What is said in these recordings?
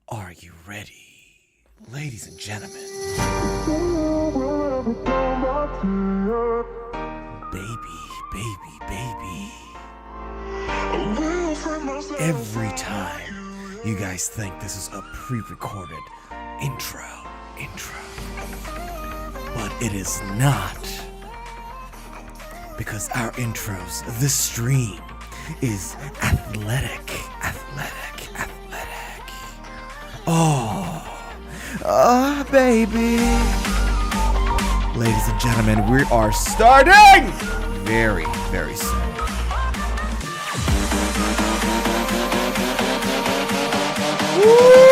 Are you ready, ladies and gentlemen? Baby, baby, baby. Every time you guys think this is a pre-recorded intro, but it is not. Because our intros, this stream, is athletic. Oh, baby. Ladies and gentlemen, we are starting very, very soon. Woo!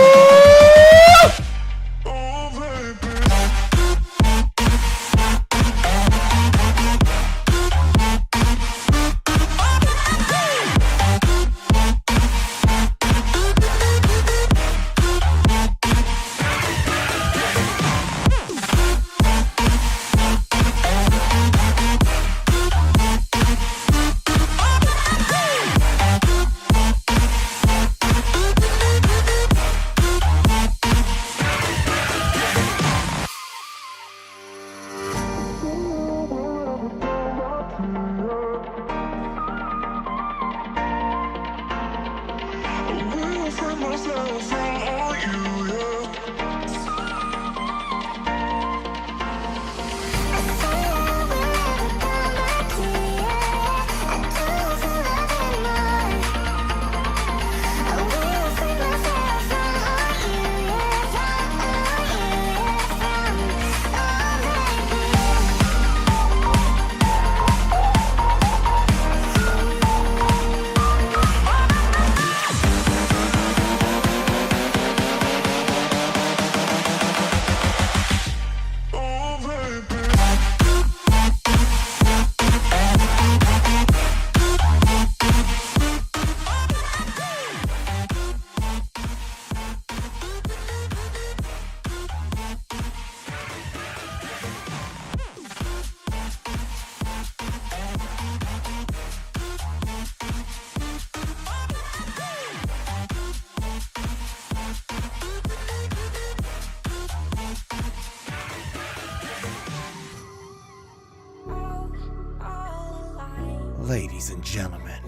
Ladies and gentlemen,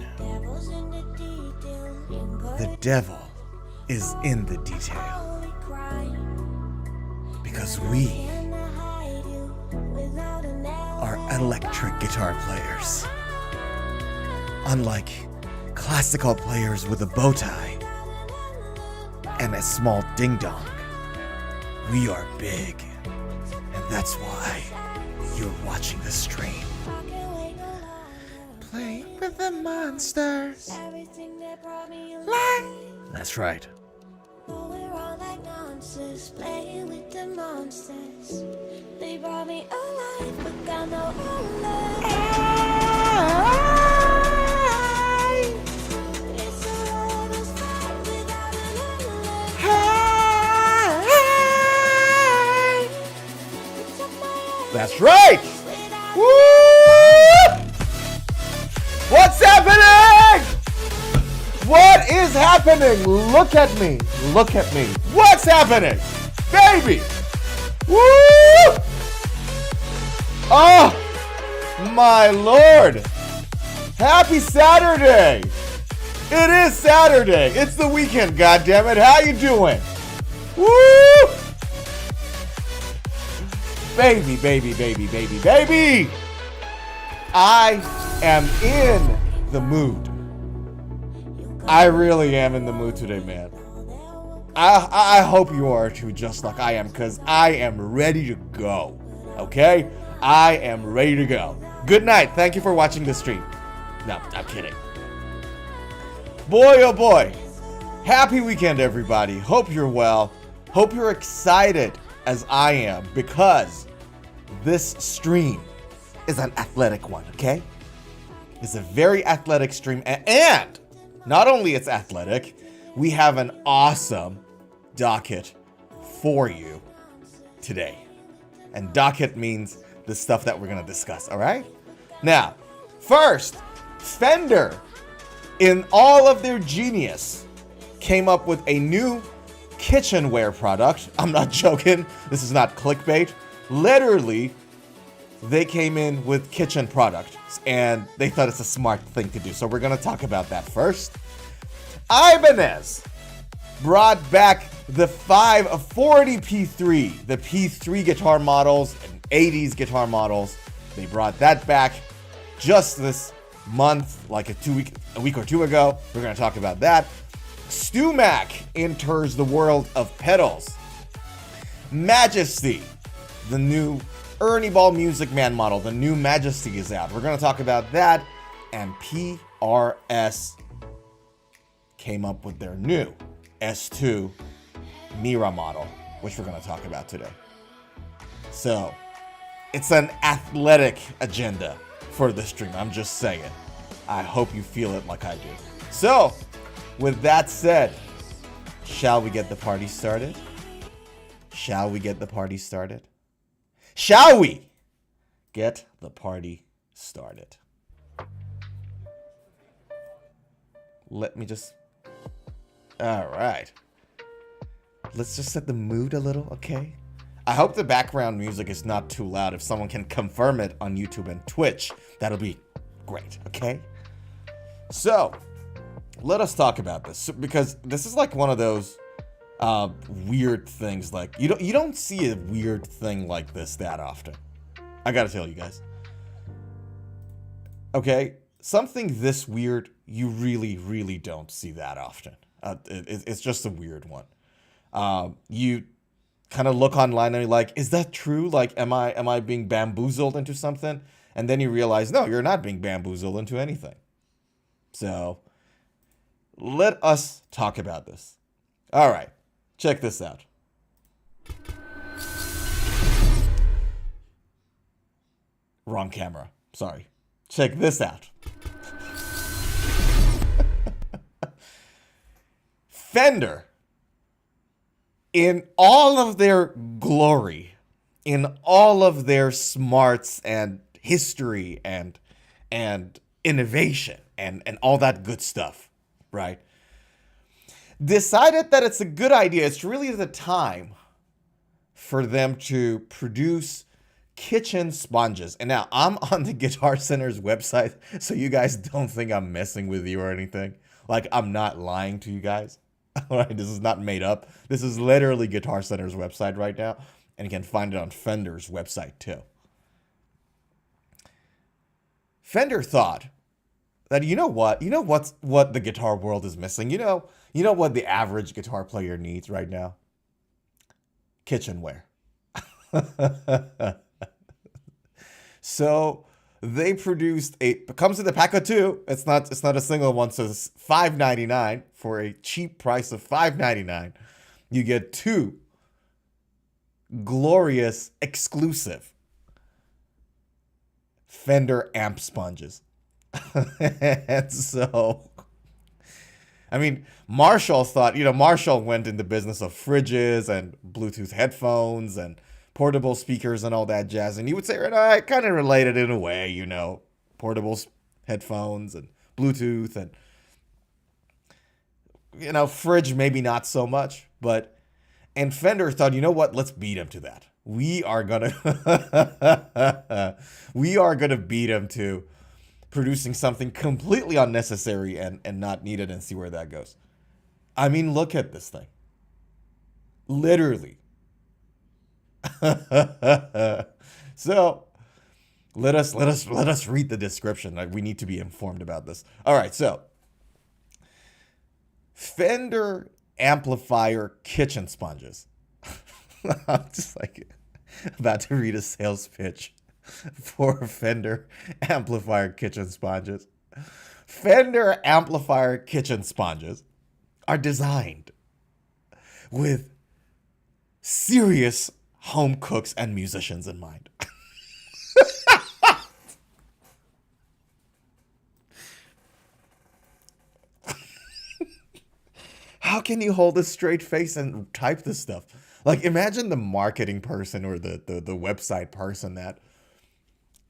the devil is in the detail. Because we are electric guitar players. Unlike classical players with a bow tie and a small ding-dong, we are big. And that's why you're watching the stream. Playing with the monsters. That's right. We're all like monsters, playing with the monsters. They brought me alive, but got no life. It's a lover's fight without an outlet. That's right. Woo! What's happening? What is happening? Look at me. Look at me. What's happening? Baby. Woo! Oh, my Lord. Happy Saturday. It is Saturday. It's the weekend, goddammit. How you doing? Woo! Baby, baby, baby, baby, baby. I am in the mood. I really am in the mood today, man. I hope you are too, just like I am, because I am ready to go. Okay? I am ready to go. Good night. Thank you for watching the stream. No, I'm kidding. Boy, oh boy. Happy weekend, everybody. Hope you're well. Hope you're excited as I am, because this stream is an athletic one, okay? It's a very athletic stream, and not only it's athletic, we have an awesome docket for you today. And docket means the stuff that we're going to discuss, all right? Now, first, Fender, in all of their genius, came up with a new kitchenware product. I'm not joking. This is not clickbait. Literally, they came in with kitchen products, and they thought it's a smart thing to do. So we're going to talk about that first. Ibanez brought back the 540 P3, the P3 guitar models and 80s guitar models. They brought that back just this month, like a week or two ago. We're going to talk about that. StewMac enters the world of pedals. Majesty, the new Ernie Ball Music Man model, the new Majesty is out. We're going to talk about that. And PRS came up with their new S2 Mira model, which we're going to talk about today. So, it's an athletic agenda for the stream. I'm just saying. I hope you feel it like I do. So, with that said, shall we get the party started? Shall we get the party started? Shall we get the party started? Let me just... All right. Let's just set the mood a little, okay? I hope the background music is not too loud. If someone can confirm it on YouTube and Twitch, that'll be great, okay? So, let us talk about this, because this is like one of those weird things. Like, you don't see a weird thing like this that often. I gotta tell you guys. Okay? Something this weird, you really, really don't see that often. It's just a weird one. You kind of look online and you're like, is that true? Like, am I being bamboozled into something? And then you realize, no, you're not being bamboozled into anything. So, let us talk about this. All right, check this out. Wrong camera. Sorry. Check this out. Fender, in all of their glory, in all of their smarts and history and innovation and all that good stuff, right? Decided that it's a good idea. It's really the time for them to produce kitchen sponges. And now I'm on the Guitar Center's website, so you guys don't think I'm messing with you or anything. Like, I'm not lying to you guys. All right, this is not made up. This is literally Guitar Center's website right now, and you can find it on Fender's website too. Fender thought that, you know what the guitar world is missing. You know what the average guitar player needs right now? Kitchenware. So they produced it comes with a pack of two. It's not a single one, so it's $5.99 for a cheap price of $5.99. You get two glorious exclusive Fender amp sponges. And so, I mean, Marshall went in the business of fridges and Bluetooth headphones and portable speakers and all that jazz. And you would say, I kind of related in a way, portable headphones and Bluetooth and, fridge, maybe not so much. And Fender thought, you know what? Let's beat him to that. We are gonna beat him to producing something completely unnecessary and not needed, and see where that goes. I mean, look at this thing. Literally. So let us read the description. Like, we need to be informed about this. All right, so Fender amplifier kitchen sponges. I'm just like about to read a sales pitch for Fender amplifier kitchen sponges. Fender amplifier kitchen sponges are designed with serious home cooks and musicians in mind. How can you hold a straight face and type this stuff? Like, imagine the marketing person or the website person that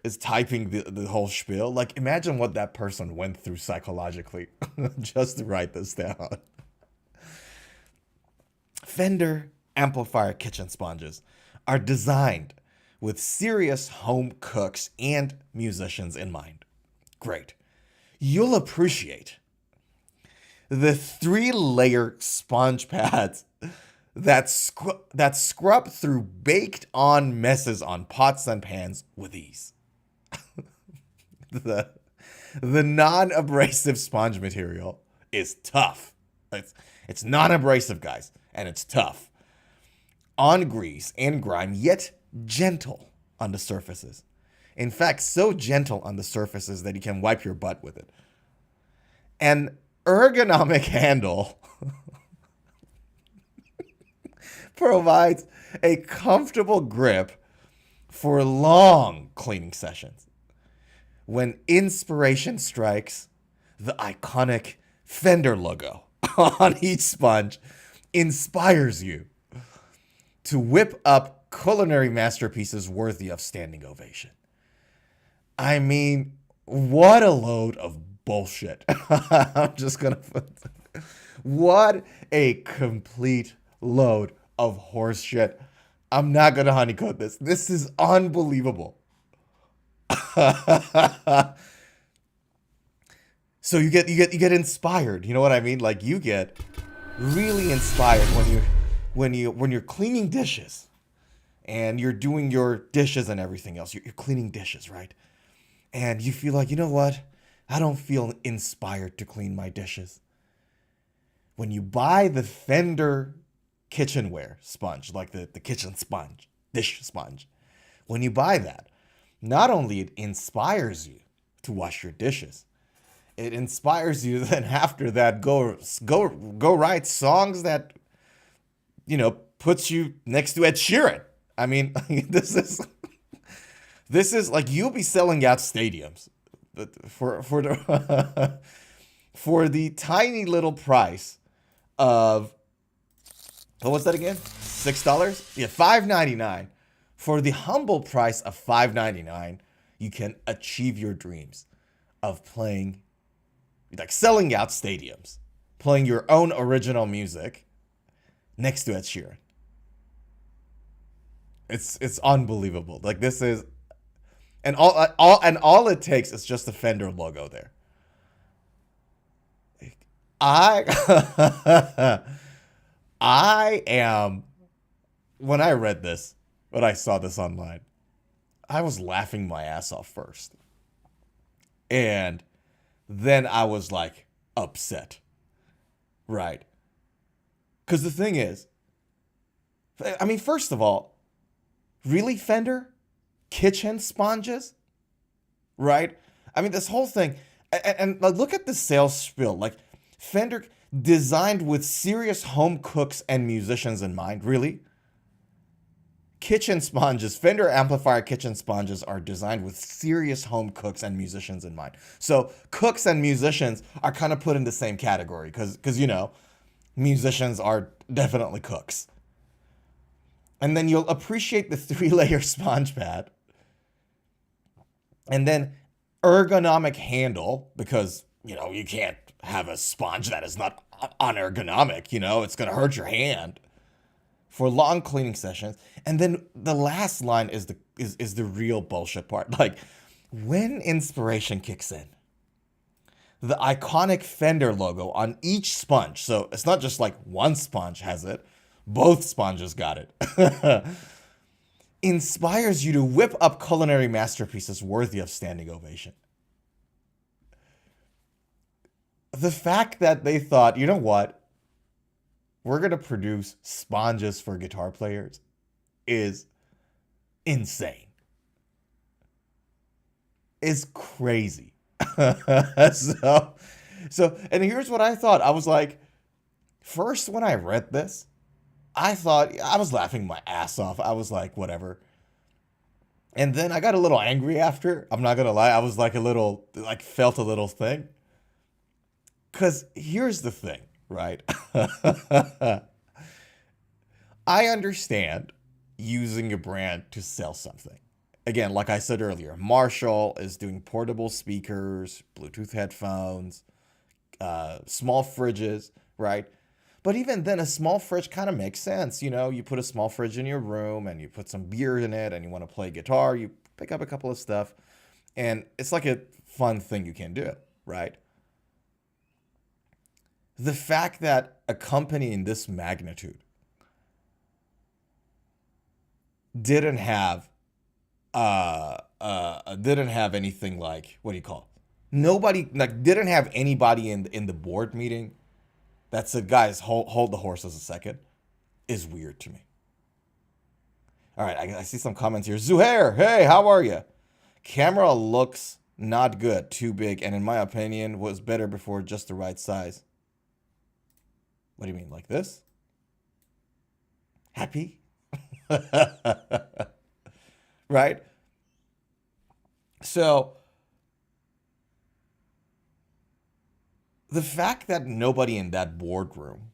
is typing the whole spiel. Like, imagine what that person went through psychologically just to write this down. Fender amplifier kitchen sponges are designed with serious home cooks and musicians in mind. Great. You'll appreciate the 3-layer sponge pads that scrub through baked-on messes on pots and pans with ease. The non-abrasive sponge material is tough. It's non-abrasive, guys, and it's tough on grease and grime, yet gentle on the surfaces. In fact, so gentle on the surfaces that you can wipe your butt with it. An ergonomic handle provides a comfortable grip for long cleaning sessions. When inspiration strikes, the iconic Fender logo on each sponge inspires you to whip up culinary masterpieces worthy of standing ovation. I mean, what a load of bullshit. I'm just gonna put what a complete load of horse shit. I'm not gonna honeycoat this. This is unbelievable. So you get inspired. You know what I mean? Like, you get really inspired when you're cleaning dishes and you're doing your dishes and everything else. You're cleaning dishes, right? And you feel like, you know what? I don't feel inspired to clean my dishes. When you buy the Fender kitchenware sponge, like the kitchen sponge, dish sponge, when you buy that, not only it inspires you to wash your dishes, it inspires you then after that go write songs that, you know, puts you next to Ed Sheeran. I mean, this is like, you'll be selling out stadiums for the for the tiny little price of, what was that again? $6? Yeah, $5.99. For the humble price of $5.99, you can achieve your dreams of playing, like, selling out stadiums, playing your own original music next to Ed Sheeran. It's unbelievable. Like, this is, and all it takes is just the Fender logo there. I am, when I read this, when I saw this online, I was laughing my ass off first. And then I was like upset. Right. Because the thing is, I mean, first of all, really, Fender? Kitchen sponges? Right? I mean, this whole thing, and look at the sales spiel. Like, Fender designed with serious home cooks and musicians in mind. Really? Kitchen sponges, Fender amplifier kitchen sponges are designed with serious home cooks and musicians in mind. So cooks and musicians are kind of put in the same category because, you know, musicians are definitely cooks. And then you'll appreciate the 3-layer sponge pad. And then ergonomic handle, because, you know, you can't have a sponge that is not unergonomic, you know, it's going to hurt your hand, for long cleaning sessions. And then the last line is the real bullshit part. Like, when inspiration kicks in, the iconic Fender logo on each sponge, so it's not just like one sponge has it, both sponges got it, inspires you to whip up culinary masterpieces worthy of standing ovation. The fact that they thought, you know what, we're going to produce sponges for guitar players is insane. Is crazy. So, and here's what I thought. I was like, first when I read this, I thought, I was laughing my ass off. I was like, whatever. And then I got a little angry after. I'm not going to lie. I was like felt a little thing. Because here's the thing, right? I understand using a brand to sell something. Again, like I said earlier, Marshall is doing portable speakers, Bluetooth headphones, small fridges, right? But even then, a small fridge kind of makes sense. You know, you put a small fridge in your room and you put some beer in it and you want to play guitar, you pick up a couple of stuff. And it's like a fun thing you can do, right? The fact that a company in this magnitude didn't have anything like, what do you call it? Nobody, like, didn't have anybody in the board meeting that said, guys, hold the horses a second, is weird to me. All right, I see some comments here. Zuhair, hey, how are you? Camera looks not good, too big, and in my opinion, was better before, just the right size. What do you mean, like this? Happy? Right? So, the fact that nobody in that boardroom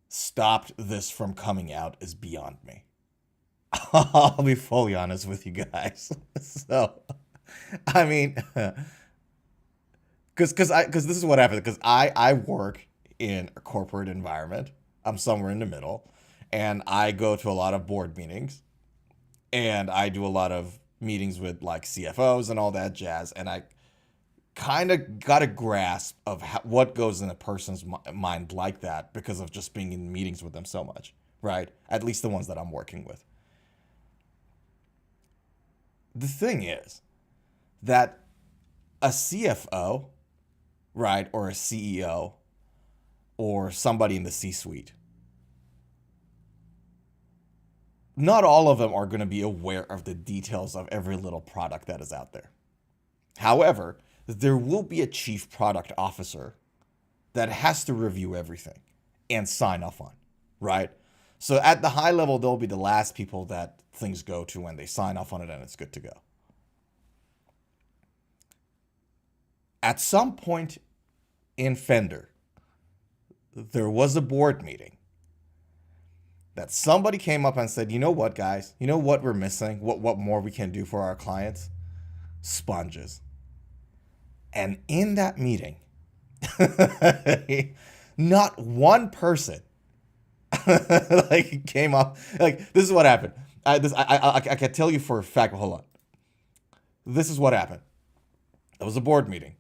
stopped this from coming out is beyond me. I'll be fully honest with you guys. So, I mean, because this is what happened. Because I work in a corporate environment. I'm somewhere in the middle, and I go to a lot of board meetings, and I do a lot of meetings with like CFOs and all that jazz, and I kind of got a grasp of what goes in a person's mind like that because of just being in meetings with them so much, right? At least the ones that I'm working with. The thing is that a CFO, right, or a CEO, or somebody in the C-suite, not all of them are going to be aware of the details of every little product that is out there. However, there will be a chief product officer that has to review everything and sign off on, right? So at the high level, they'll be the last people that things go to when they sign off on it and it's good to go. At some point in Fender, there was a board meeting that somebody came up and said, you know what, guys? You know what we're missing? What more we can do for our clients? Sponges. And in that meeting, not one person like came up. Like, this is what happened. I can tell you for a fact. But hold on. This is what happened. It was a board meeting.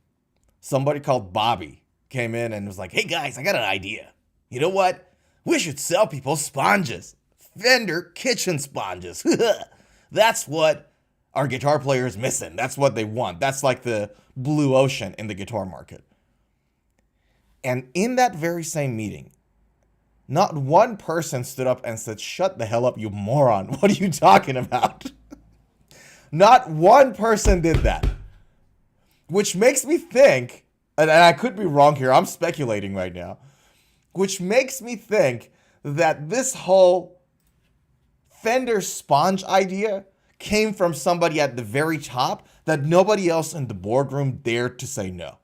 Somebody called Bobby came in and was like, hey guys, I got an idea. You know what? We should sell people sponges. Fender kitchen sponges. That's what our guitar player is missing. That's what they want. That's like the blue ocean in the guitar market. And in that very same meeting, not one person stood up and said, shut the hell up, you moron. What are you talking about? Not one person did that. Which makes me think, and I could be wrong here, I'm speculating right now, which makes me think that this whole Fender sponge idea came from somebody at the very top that nobody else in the boardroom dared to say no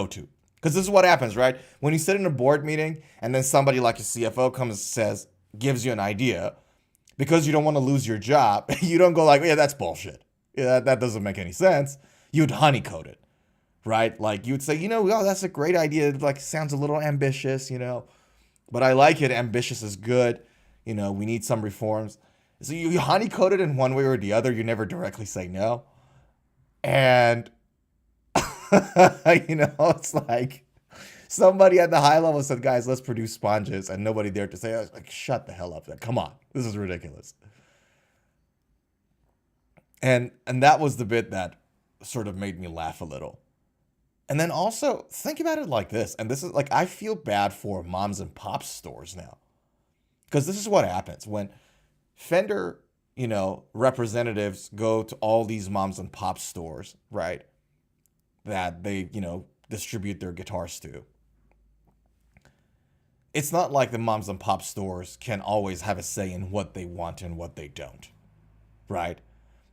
to. Because this is what happens, right? When you sit in a board meeting and then somebody like a CFO comes and says, gives you an idea, because you don't want to lose your job, you don't go like, yeah, that's bullshit. Yeah, that doesn't make any sense. You'd honeycode it, right? Like you'd say, oh, that's a great idea. It like sounds a little ambitious, but I like it. Ambitious is good. We need some reforms. So you honeycode it in one way or the other. You never directly say no. And, it's like somebody at the high level said, guys, let's produce sponges. And nobody dared to say, like, shut the hell up. Like, come on. This is ridiculous. And that was the bit that sort of made me laugh a little. And then also think about it like this. And this is like, I feel bad for moms and pops stores now. Because this is what happens when Fender, representatives go to all these moms and pop stores, right? That they, distribute their guitars to. It's not like the moms and pop stores can always have a say in what they want and what they don't, right?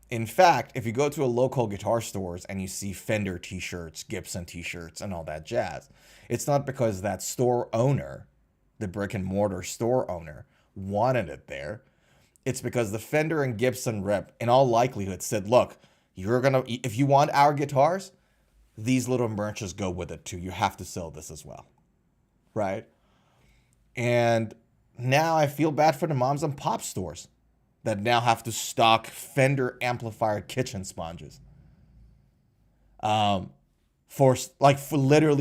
In fact, if you go to a local guitar stores and you see Fender t-shirts, Gibson t-shirts, and all that jazz, it's not because that store owner, the brick and mortar store owner, wanted it there. It's because the Fender and Gibson rep, in all likelihood, said, look, if you want our guitars, these little merches go with it too. You have to sell this as well. right? And now I feel bad for the moms and pop stores that now have to stock Fender amplifier kitchen sponges. Literally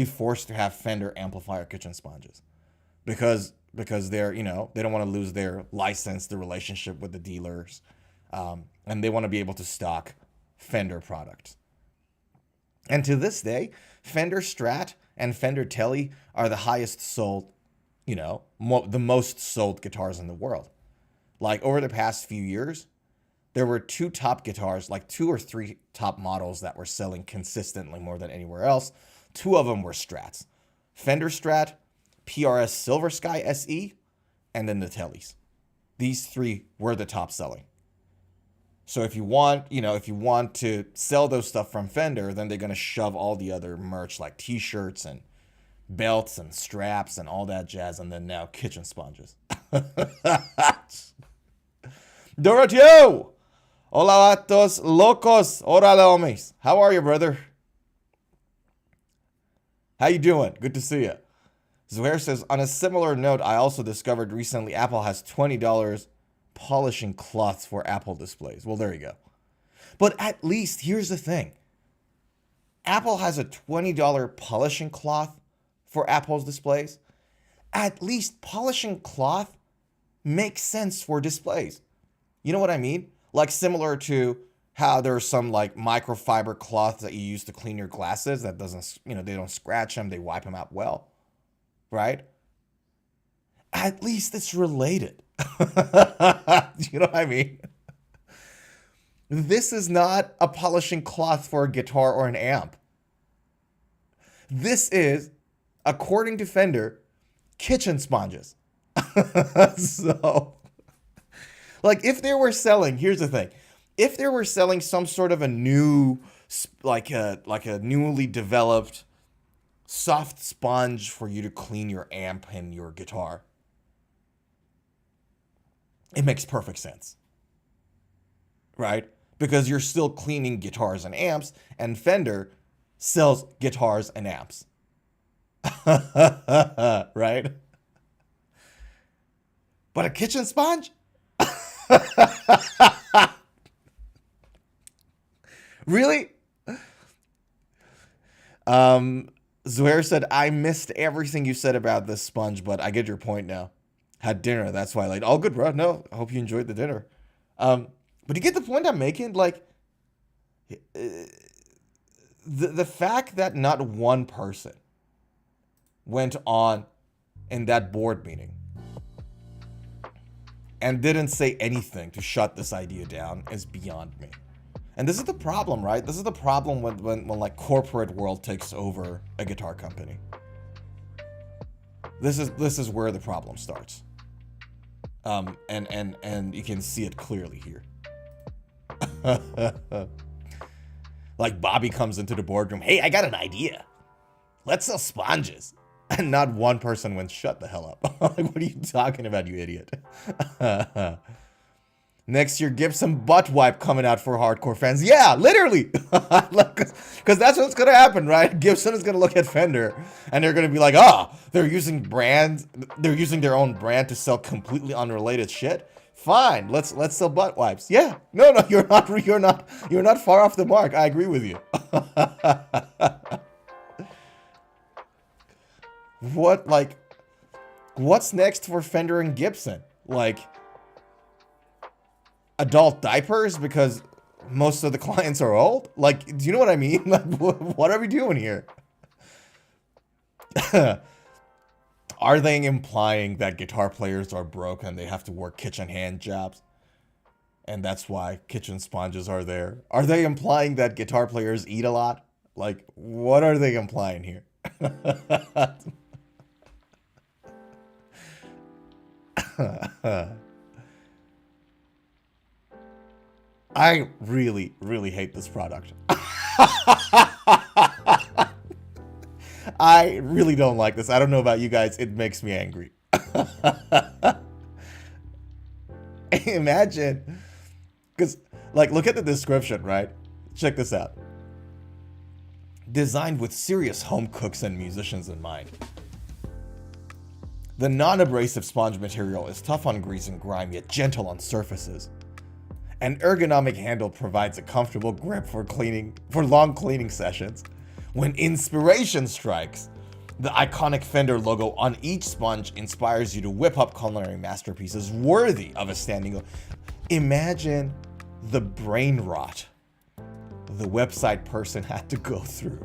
forced to have Fender amplifier kitchen sponges because they're, you know, they don't want to lose their license, the relationship with the dealers, and they want to be able to stock Fender products. And to this day, Fender Strat and Fender Tele are the highest sold, you know, the most sold guitars in the world. Like over the past few years, there were two top guitars, like 2 or 3 top models that were selling consistently more than anywhere else. 2 of them were Strats. Fender Strat, PRS Silver Sky SE, and then the Teles. These 3 were the top selling. So if you want to sell those stuff from Fender, then they're going to shove all the other merch like t-shirts and belts and straps and all that jazz, and then now kitchen sponges. Dorotio! Hola vatos locos. Órale homies. How are you, brother? How you doing? Good to see you. Zuhair says, on a similar note, I also discovered recently Apple has $20 polishing cloths for Apple displays. Well, there you go. But at least, here's the thing. Apple has a $20 polishing cloth for Apple's displays. At least polishing cloth makes sense for displays. You know what I mean? Like similar to how there's some like microfiber cloth that you use to clean your glasses that doesn't, you know, they don't scratch them, they wipe them out well. Right? At least it's related. You know what I mean? This is not a polishing cloth for a guitar or an amp. This is, according to Fender, kitchen sponges. So, like if they were selling, here's the thing. If they were selling some sort of a new, like a newly developed soft sponge for you to clean your amp and your guitar, it makes perfect sense, right? Because you're still cleaning guitars and amps, and Fender sells guitars and amps, right? But a kitchen sponge? Really? Zuhair said, I missed everything you said about this sponge, but I get your point now. Had dinner, that's why. Like, all good, bro. No, I hope you enjoyed the dinner. But you get the point I'm making? Like, the fact that not one person went on in that board meeting and didn't say anything to shut this idea down is beyond me. And this is the problem, right? This is the problem when like corporate world takes over a guitar company. This is where the problem starts. And you can see it clearly here. Like Bobby comes into the boardroom, hey, I got an idea. Let's sell sponges. And not one person went, shut the hell up. Like, what are you talking about, you idiot? Next year, Gibson butt wipe coming out for hardcore fans. Yeah, literally. Because that's what's going to happen, right? Gibson is going to look at Fender and they're going to be like, they're using their own brand to sell completely unrelated shit. Fine, let's sell butt wipes. Yeah. No, you're not far off the mark. I agree with you. What's next for Fender and Gibson? Like, adult diapers because most of the clients are old? Like, do you know what I mean? Like, what are we doing here? Are they implying that guitar players are broke and they have to work kitchen hand jobs? And that's why kitchen sponges are there? Are they implying that guitar players eat a lot? Like, what are they implying here? I really, really hate this product. I really don't like this. I don't know about you guys. It makes me angry. Imagine, because, like, look at the description, right? Check this out. Designed with serious home cooks and musicians in mind. The non-abrasive sponge material is tough on grease and grime, yet gentle on surfaces. An ergonomic handle provides a comfortable grip for long cleaning sessions. When inspiration strikes, the iconic Fender logo on each sponge inspires you to whip up culinary masterpieces worthy of a standing. Imagine the brain rot the website person had to go through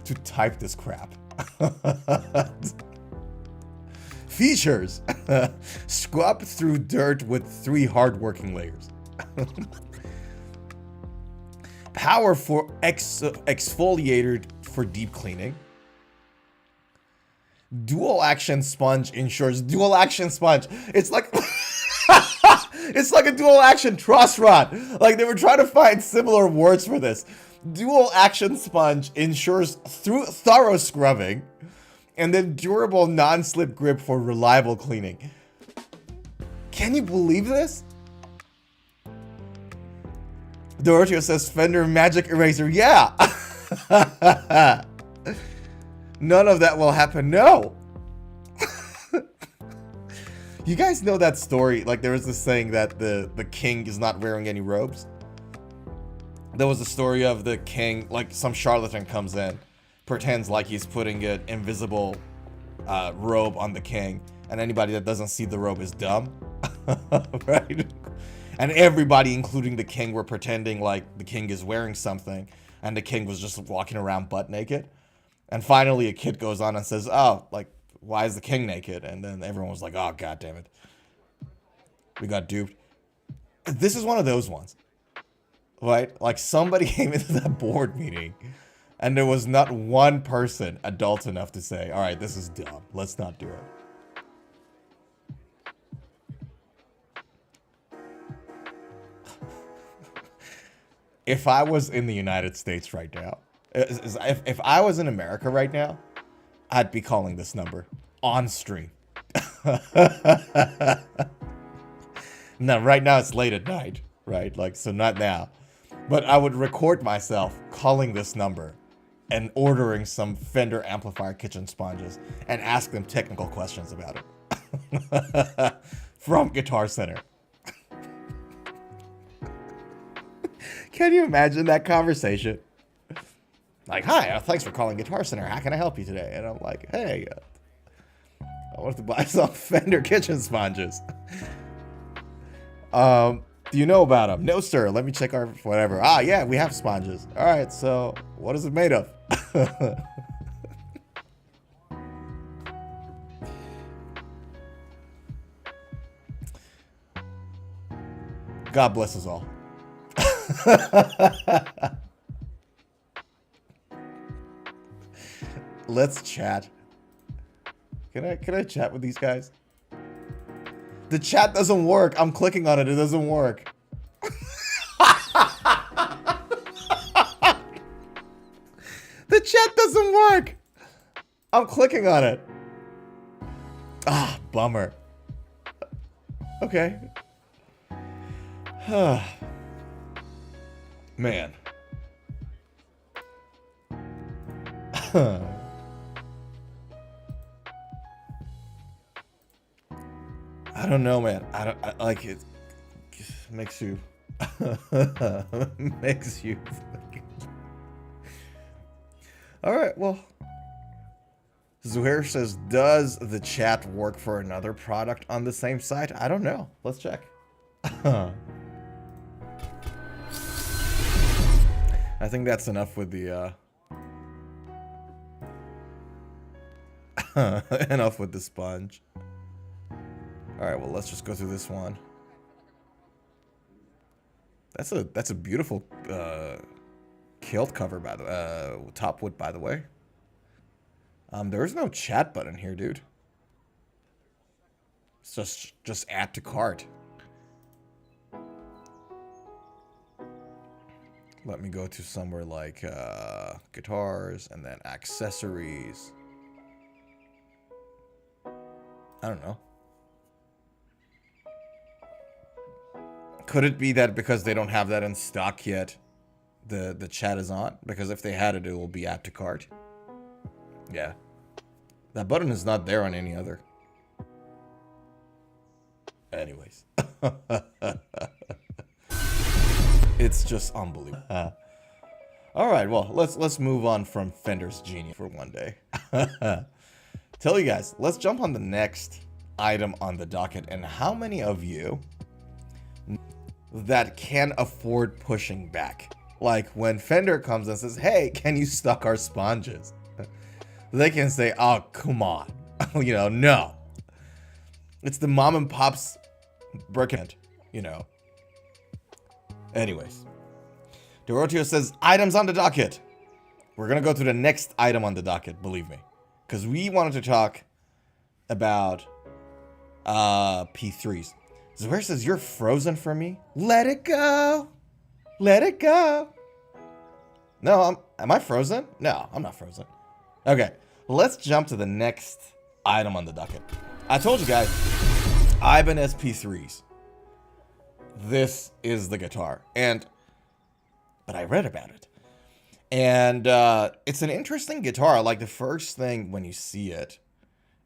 to type this crap. Features. Scrub through dirt with 3 hard-working layers. Power for exfoliator for deep cleaning. Dual action sponge ensures dual action sponge. It's like it's like a dual action truss rod. Like they were trying to find similar words for this. Dual action sponge ensures thorough scrubbing and then durable non-slip grip for reliable cleaning. Can you believe this? Dorothy says Fender Magic Eraser. Yeah. None of that will happen. No. You guys know that story? Like there was this saying that the king is not wearing any robes. There was a story of the king, like some charlatan comes in, pretends like he's putting an invisible robe on the king, and anybody that doesn't see the robe is dumb. Right? And everybody, including the king, were pretending like the king is wearing something, and the king was just walking around butt naked. And finally, a kid goes on and says, "Oh, like, why is the king naked?" And then everyone was like, "Oh, god damn it, we got duped." This is one of those ones, right? Like somebody came into that board meeting, and there was not one person adult enough to say, "All right, this is dumb. Let's not do it." If I was in the United States right now, if I was in America right now, I'd be calling this number on stream. Now, right now it's late at night, right? Like, so not now. But I would record myself calling this number and ordering some Fender amplifier kitchen sponges and ask them technical questions about it. From Guitar Center. Can you imagine that conversation? Like, "Hi, thanks for calling Guitar Center. How can I help you today?" And I'm like, "Hey, I wanted to buy some Fender kitchen sponges. Do you know about them?" "No, sir. Let me check our whatever." "Ah, yeah, we have sponges." "All right, so what is it made of?" God bless us all. Let's chat. Can I chat with these guys? The chat doesn't work. I'm clicking on it. It doesn't work. The chat doesn't work. I'm clicking on it. Ah, bummer. Okay. Man. I don't know, man. I like it. Makes you makes you. All right, well. Zuhair says, "Does the chat work for another product on the same site?" I don't know. Let's check. I think that's enough with the enough with the sponge. Alright, well, let's just go through this one. That's a beautiful kilt cover, by the top wood, by the way. There is no chat button here, dude. It's just add to cart. Let me go to somewhere like guitars and then accessories. I don't know. Could it be that because they don't have that in stock yet, the chat is on? Because if they had it, it will be add to cart. Yeah. That button is not there on any other. Anyways. It's just unbelievable. All right, well, let's move on from Fender's genius for one day. Tell you guys, let's jump on the next item on the docket. And how many of you that can afford pushing back? Like when Fender comes and says, hey, can you stock our sponges? They can say, oh, come on. You know, no. It's the mom and pop's brickhead, you know. Anyways. Doroteo says, items on the docket. We're going to go to the next item on the docket, believe me. Because we wanted to talk about P3s. Zohair says, you're frozen for me? Let it go. Let it go. No, am I frozen? No, I'm not frozen. Okay, let's jump to the next item on the docket. I told you guys, Ibanez P3s. This is the guitar. But I read about it. And it's an interesting guitar. Like the first thing when you see it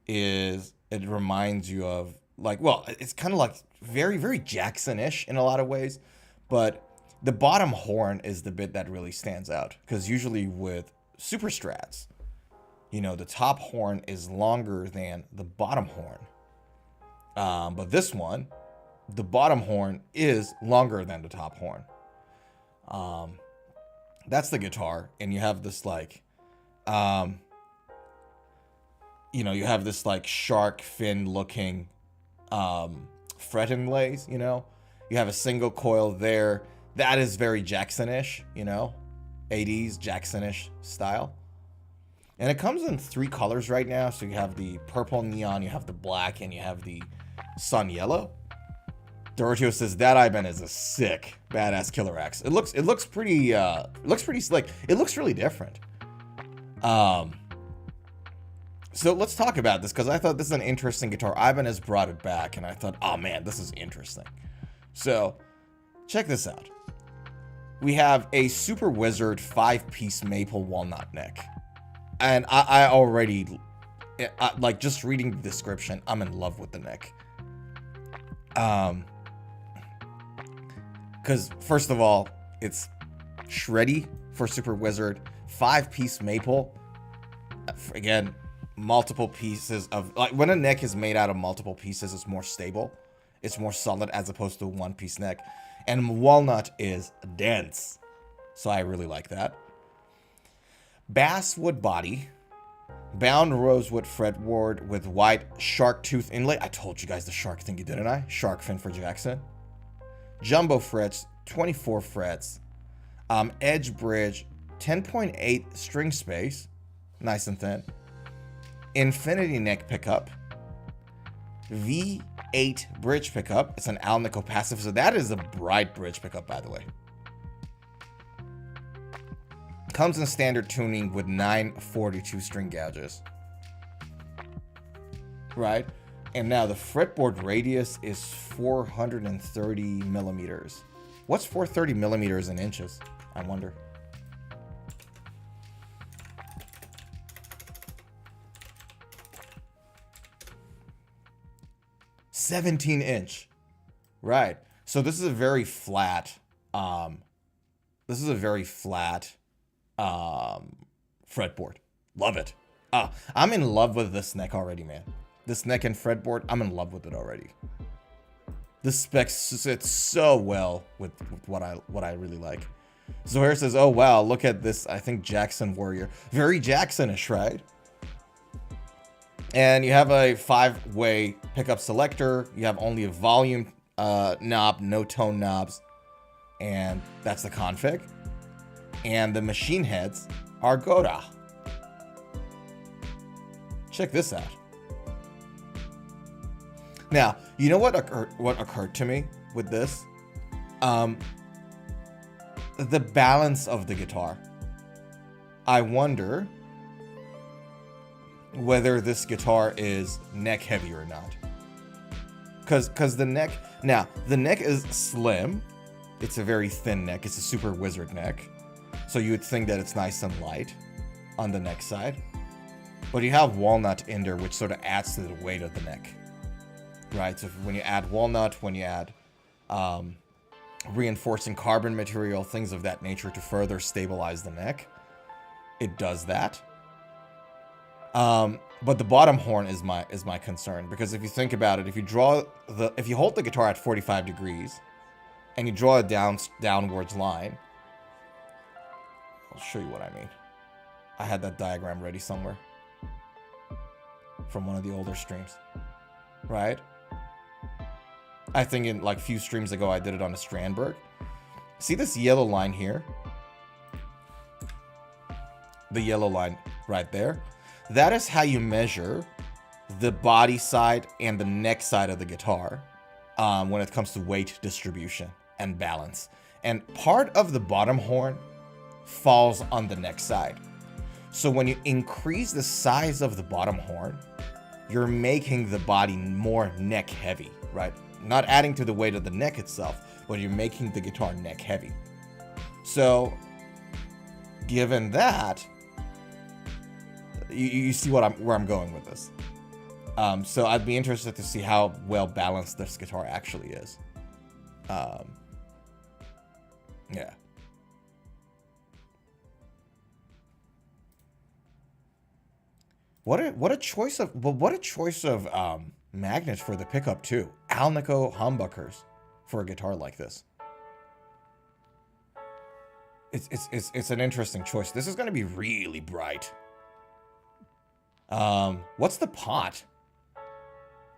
is it reminds you of like, well, it's kind of like very, very Jackson-ish in a lot of ways. But the bottom horn is the bit that really stands out. Because usually with Super Strats, you know, the top horn is longer than the bottom horn. But this one, the bottom horn is longer than the top horn. That's the guitar, and you have this like, you know, you have this like shark fin looking, fret inlays, you know, you have a single coil there. That is very Jackson-ish, you know, 80s Jackson-ish style. And it comes in 3 colors right now. So you have the purple neon, you have the black, and you have the sun yellow. Doroteo says that Ibanez is a sick, badass killer axe. It looks pretty slick. It looks really different. So let's talk about this because I thought this is an interesting guitar. Ibanez brought it back, and I thought, oh man, this is interesting. So check this out. We have a Super Wizard 5-piece maple walnut neck, and I already, like just reading the description, I'm in love with the neck. Because first of all, it's shreddy for Super Wizard, 5-piece maple. Again, multiple pieces of, like when a neck is made out of multiple pieces, it's more stable. It's more solid as opposed to a 1-piece neck. And walnut is dense. So I really like that. Basswood body. Bound rosewood fretboard with white shark tooth inlay. I told you guys the shark thingy, didn't I? Shark fin for Jackson. Jumbo frets, 24 frets. Edge bridge, 10.8 string space. Nice and thin. Infinity neck pickup. V8 bridge pickup. It's an Alnico passive. So that is a bright bridge pickup, by the way. Comes in standard tuning with 942 string gouges. Right? And now the fretboard radius is 430 millimeters. What's 430 millimeters in inches? I wonder. "17" Right. So this is a very flat, fretboard. Love it. I'm in love with this neck already, man. This neck and fretboard, I'm in love with it already. The specs sits so well with what I really like. Zohair says, oh wow, look at this, I think Jackson Warrior. Very Jackson-ish, right? And you have a 5-way pickup selector. You have only a volume knob, no tone knobs. And that's the config. And the machine heads are Goda. Check this out. Now, you know what occurred to me with this? The balance of the guitar. I wonder whether this guitar is neck heavy or not. Because the neck, now the neck is slim. It's a very thin neck. It's a Super Wizard neck. So you would think that it's nice and light on the neck side. But you have walnut in there, which sort of adds to the weight of the neck. right? So when you add walnut, when you add reinforcing carbon material, things of that nature to further stabilize the neck, it does that. But the bottom horn is my concern, because if you think about it, if you hold the guitar at 45 degrees and you draw a downwards line, I'll show you what I mean. I had that diagram ready somewhere from one of the older streams, right? I think in like a few streams ago, I did it on a Strandberg. See this yellow line here? The yellow line right there. That is how you measure the body side and the neck side of the guitar when it comes to weight distribution and balance. And part of the bottom horn falls on the neck side. So when you increase the size of the bottom horn, you're making the body more neck heavy, right? Not adding to the weight of the neck itself, but you're making the guitar neck heavy. So given that, you see where I'm going with this. So I'd be interested to see how well balanced this guitar actually is. Yeah. What a choice of magnets for the pickup too. Alnico humbuckers for a guitar like this. It's an interesting choice. This is going to be really bright. What's the pot?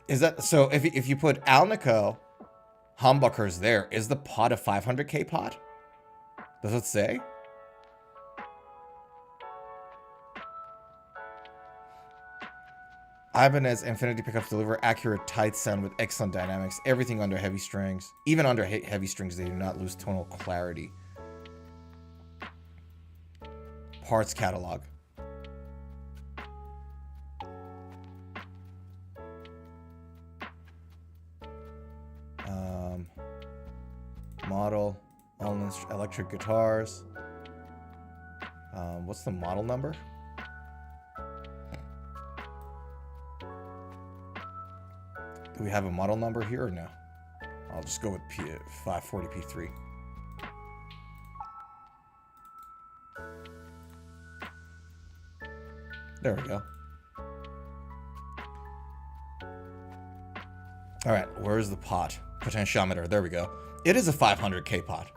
Is that so? If you put Alnico humbuckers there, is the pot a 500K pot? Does it say? Ibanez Infinity pickups deliver accurate, tight sound with excellent dynamics. Everything under heavy strings. Even under heavy strings, they do not lose tonal clarity. Parts catalog. Model, all electric guitars. What's the model number? Do we have a model number here or no? I'll just go with 540p3. There we go. All right, where's the pot? Potentiometer, there we go. It is a 500K pot.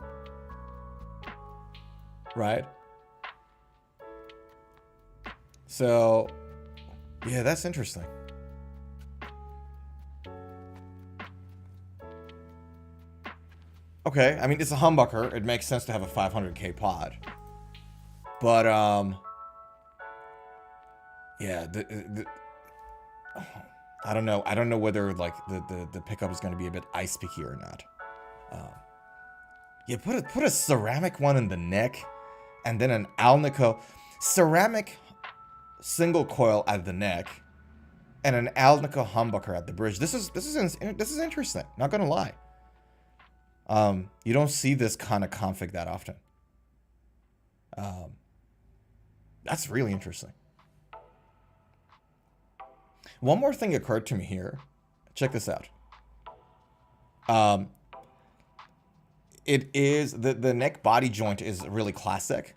Right? So, yeah, that's interesting. Okay, I mean, it's a humbucker. It makes sense to have a 500K pot. But, yeah, I don't know. I don't know whether, like, the pickup is going to be a bit ice picky or not. Yeah, put a ceramic one in the neck, and then an Alnico ceramic single coil at the neck, and an Alnico humbucker at the bridge. This is interesting. Not gonna lie. You don't see this kind of config that often. That's really interesting. One more thing occurred to me here. Check this out. It is the neck body joint is really classic.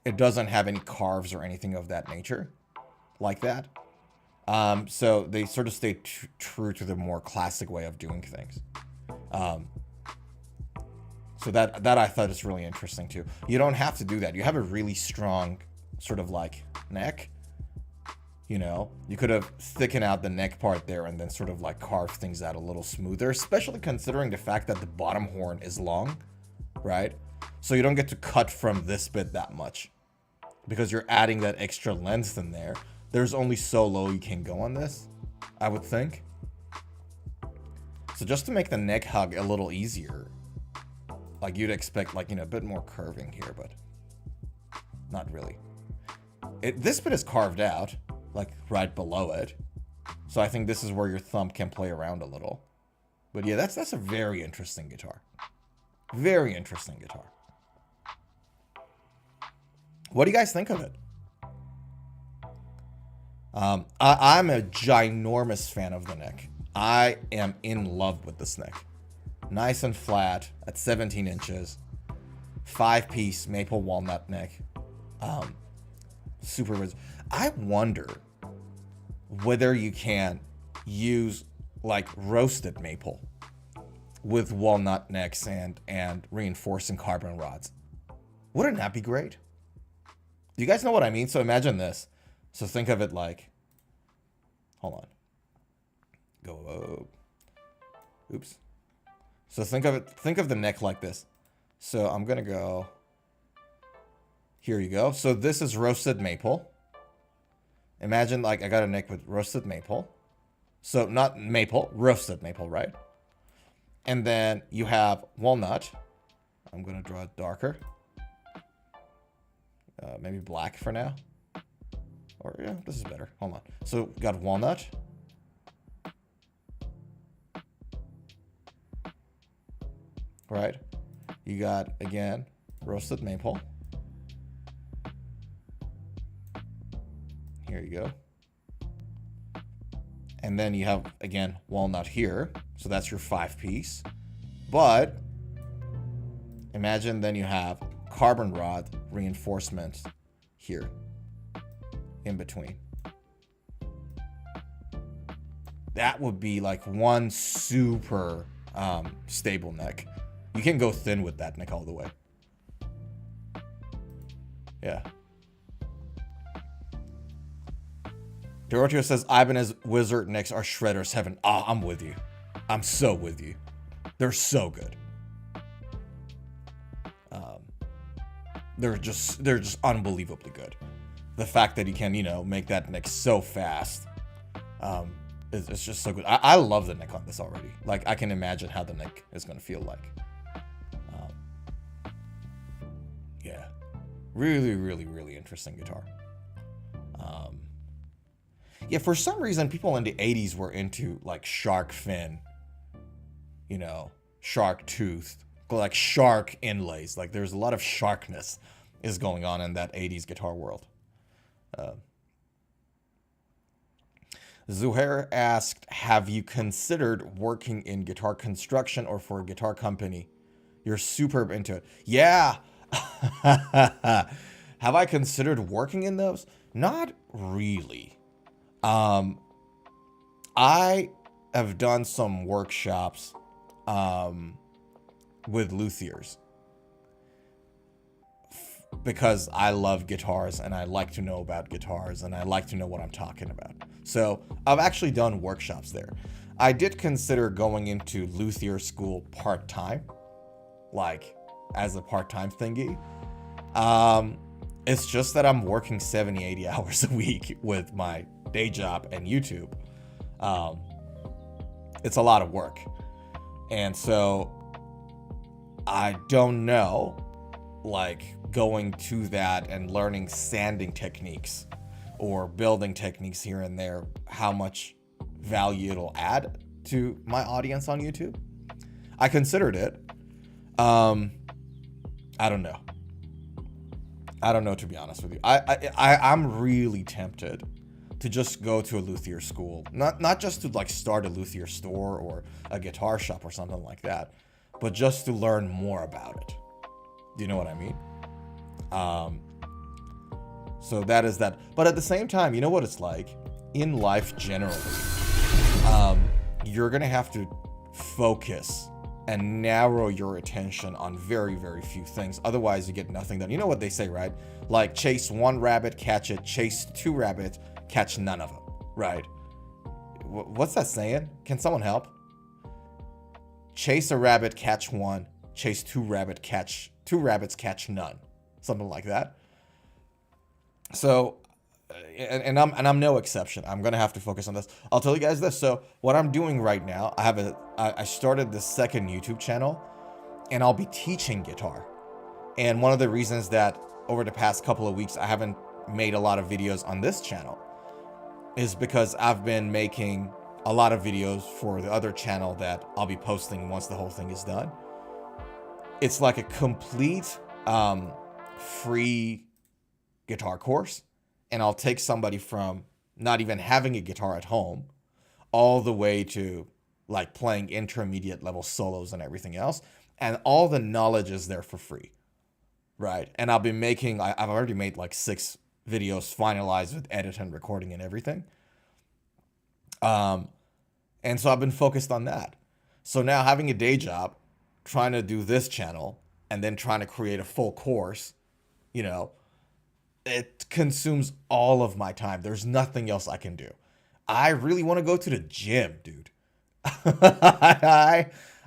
It doesn't have any carves or anything of that nature like that. So they sort of stay true to the more classic way of doing things. So that I thought is really interesting too. You don't have to do that. You have a really strong sort of like neck. You know, you could have thickened out the neck part there and then sort of like carve things out a little smoother, especially considering the fact that the bottom horn is long, right? So you don't get to cut from this bit that much because you're adding that extra length in there. There's only so low you can go on this, I would think. So just to make the neck hug a little easier, like you'd expect, like, you know, a bit more curving here, but not really. This bit is carved out, like right below it. So I think this is where your thumb can play around a little. But yeah, that's a very interesting guitar. Very interesting guitar. What do you guys think of it? I'm a ginormous fan of the neck. I am in love with this neck. Nice and flat at 17 inches. 5-piece maple walnut neck. Super rich. I wonder whether you can use like roasted maple with walnut necks and reinforcing carbon rods. Wouldn't that be great? Do you guys know what I mean? So imagine this. So think of it like, hold on. Go. Oops. So think of the neck like this. So I'm going to go, here you go. So this is roasted maple. Imagine like I got a neck with roasted maple. So not maple, roasted maple, right? And then you have walnut. I'm going to draw it darker. Maybe black for now. Or yeah, this is better. Hold on. So got walnut. Right? You got, again, roasted maple. Here you go. And then you have, again, walnut here. So that's your 5-piece. But imagine then you have carbon rod reinforcement here in between. That would be like one super stable neck. You can go thin with that neck all the way. Yeah. Doroteo says Ibanez Wizard necks are shredders heaven. Oh, I'm with you. I'm so with you. They're so good. They're just unbelievably good. The fact that you can, make that neck so fast, it's just so good. I love the neck on this already. Like, I can imagine how the neck is going to feel like. Yeah. Really, really, really interesting guitar. Yeah, for some reason, people in the 80s were into, like, shark fin, shark tooth, like shark inlays. Like, there's a lot of sharkness is going on in that 80s guitar world. Zuhair asked, have you considered working in guitar construction or for a guitar company? You're superb into it. Yeah. Have I considered working in those? Not really. I have done some workshops with luthiers because I love guitars and I like to know about guitars and I like to know what I'm talking about. So I've actually done workshops there. I did consider going into luthier school part-time, like as a part-time thingy. It's just that I'm working 70, 80 hours a week with my day job and YouTube. It's a lot of work. And so I don't know, like going to that and learning sanding techniques or building techniques here and there, how much value it'll add to my audience on YouTube. I considered it. I don't know. I don't know, to be honest with you. I'm really tempted to just go to a luthier school. Not just to like start a luthier store or a guitar shop or something like that, but just to learn more about it. Do you know what I mean? So that is that. But at the same time, you know what it's like? In life generally, you're going to have to focus and narrow your attention on very, very few things. Otherwise, you get nothing done. You know what they say, right? Like, chase one rabbit, catch it. Chase two rabbits, catch none of them, right? What's that saying? Can someone help? Chase a rabbit, catch one. Chase two rabbits, catch none. Something like that. So, and I'm no exception. I'm gonna have to focus on this. I'll tell you guys this. So what I'm doing right now, I started this second YouTube channel, and I'll be teaching guitar. And one of the reasons that over the past couple of weeks I haven't made a lot of videos on this channel is because I've been making a lot of videos for the other channel that I'll be posting once the whole thing is done. It's like a complete free guitar course, and I'll take somebody from not even having a guitar at home all the way to like playing intermediate level solos and everything else. And all the knowledge is there for free, right? And I've already made like 6 videos finalized with edit and recording and everything. And so I've been focused on that. So now having a day job, trying to do this channel, and then trying to create a full course, you know, it consumes all of my time. There's nothing else I can do. I really want to go to the gym, dude.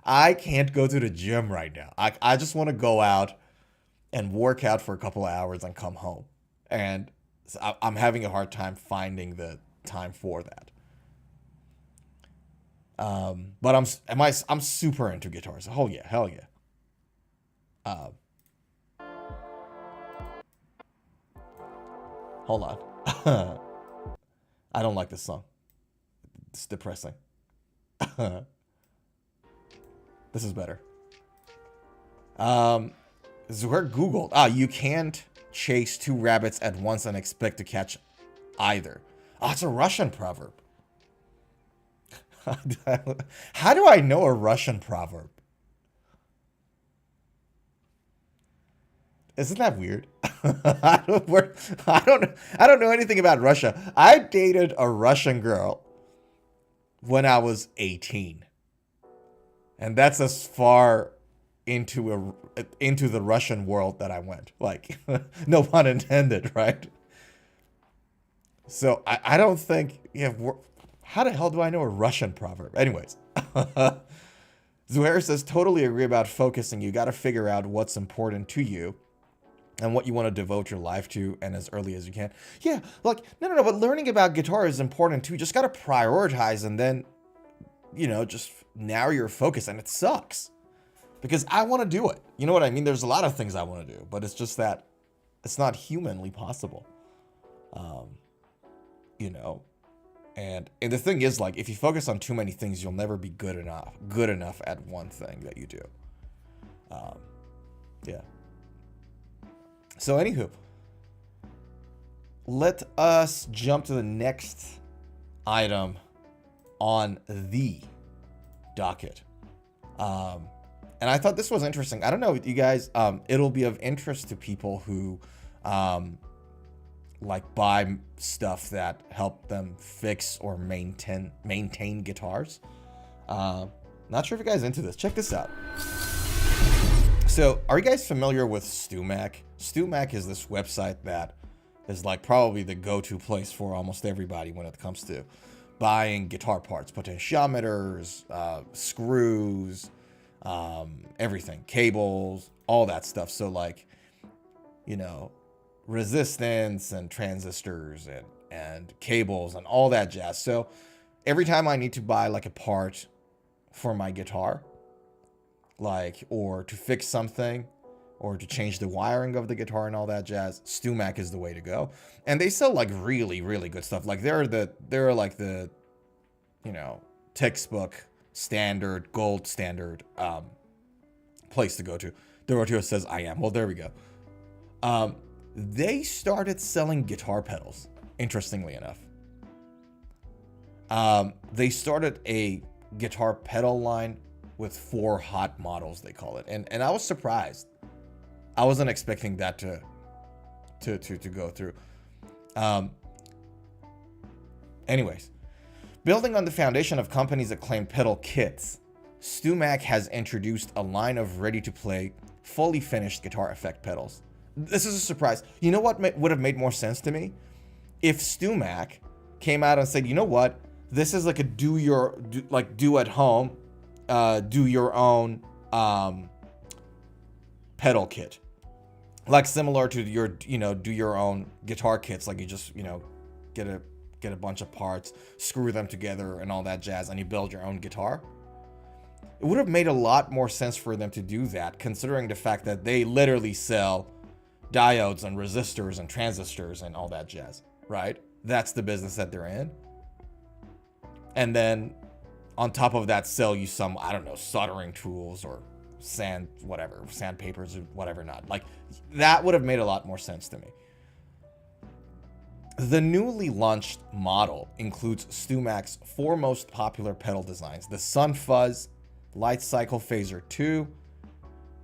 I can't go to the gym right now. I just want to go out and work out for a couple of hours and come home. And I'm having a hard time finding the time for that. But I'm super into guitars. Oh yeah, hell yeah. Hold on. I don't like this song. It's depressing. This is better. This is where Googled. You can't chase 2 rabbits at once and expect to catch either. It's a Russian proverb. How do I know a Russian proverb? Isn't that weird? I don't know anything about Russia. I dated a Russian girl when I was 18. And that's as far into the Russian world that I went. Like, no pun intended, right? So I don't think, how the hell do I know a Russian proverb? Anyways, Zuhair says, totally agree about focusing. You got to figure out what's important to you and what you want to devote your life to, and as early as you can. Yeah, like, no, but learning about guitar is important too. Just got to prioritize and then, just narrow your focus, and it sucks. Because I want to do it. You know what I mean? There's a lot of things I want to do, but it's just that it's not humanly possible. And the thing is, like, if you focus on too many things, you'll never be good enough at one thing that you do. Yeah. So anywho, let us jump to the next item on the docket. And I thought this was interesting. I don't know, you guys, it'll be of interest to people who like buy stuff that help them fix or maintain guitars. Not sure if you guys are into this. Check this out. So, are you guys familiar with StewMac? StewMac is this website that is like probably the go-to place for almost everybody when it comes to buying guitar parts, potentiometers, screws, everything, cables, all that stuff. So like, resistance and transistors and cables and all that jazz. So every time I need to buy like a part for my guitar, like, or to fix something, or to change the wiring of the guitar and all that jazz, StewMac is the way to go. And they sell like really, really good stuff. Like they're like the, textbook standard, gold standard place to go to. Dorothea says I am. Well, there we go. They started selling guitar pedals, interestingly enough. They started a guitar pedal line with 4 hot models, they call it. And I was surprised. I wasn't expecting that to go through. Anyways, building on the foundation of companies that claim pedal kits, StewMac has introduced a line of ready-to-play, fully finished guitar effect pedals. This is a surprise. You know what would have made more sense to me? If StewMac came out and said, you know what? This is like a do at home, do your own pedal kit. Like similar to your, do your own guitar kits. Like you just, get a bunch of parts, screw them together and all that jazz, and you build your own guitar. It would have made a lot more sense for them to do that, considering the fact that they literally sell diodes and resistors and transistors and all that jazz, right? That's the business that they're in. And then on top of that, sell you some, I don't know, soldering tools or sandpapers or whatever not. Like, that would have made a lot more sense to me. The newly launched model includes StewMac's four most popular pedal designs: the Sun Fuzz, Light Cycle Phaser 2,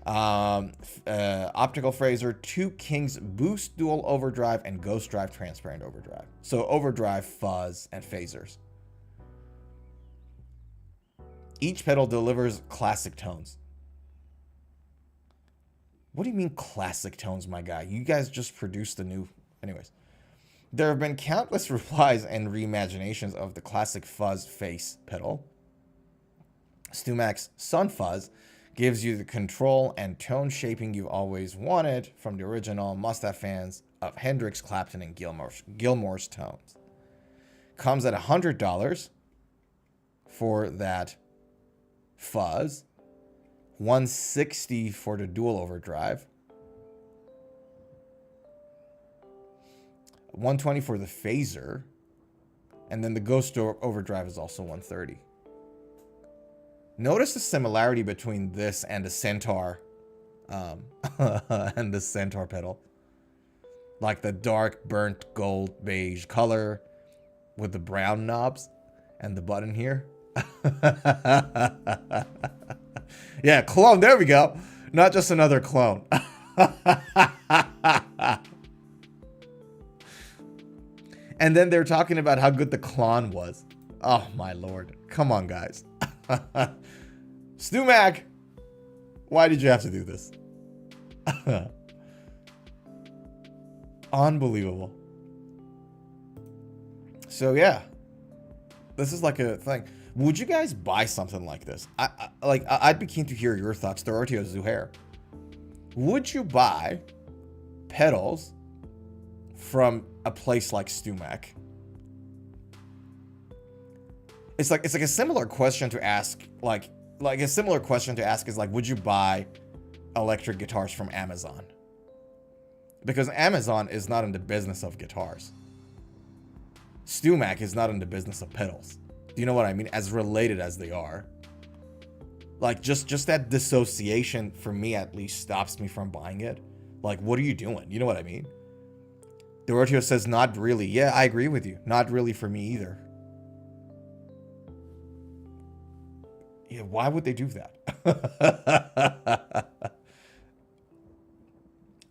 Optical Phaser, 2 Kings Boost Dual Overdrive, and Ghost Drive Transparent Overdrive. So overdrive, fuzz, and phasers. Each pedal delivers classic tones. What do you mean classic tones, my guy? You guys just produced the new... Anyways. There have been countless replies and reimaginations of the classic fuzz face pedal. StewMac's Sun Fuzz gives you the control and tone shaping you've always wanted from the original must-have fans of Hendrix, Clapton, and Gilmour's tones. Comes at $100 for that fuzz, $160 for the dual overdrive, $120 for the phaser, and then the ghost overdrive is also $130. Notice the similarity between this and the Centaur, and the Centaur pedal. Like the dark burnt gold beige color with the brown knobs and the button here. Yeah, clone. There we go. Not just another clone. And then they're talking about how good the clone was. Oh my lord. Come on, guys. StewMac, why did you have to do this? Unbelievable. So yeah, this is like a thing. Would you guys buy something like this? I'd be keen to hear your thoughts. Doroteo Zuhair, would you buy pedals from a place like StewMac? It's like a similar question to ask. Like a similar question to ask is like, would you buy electric guitars from Amazon? Because Amazon is not in the business of guitars. StewMac is not in the business of pedals. Do you know what I mean? As related as they are. Like, just that dissociation, for me at least, stops me from buying it. Like, what are you doing? You know what I mean? Doroteo says, not really. Yeah, I agree with you. Not really for me either. Yeah, why would they do that?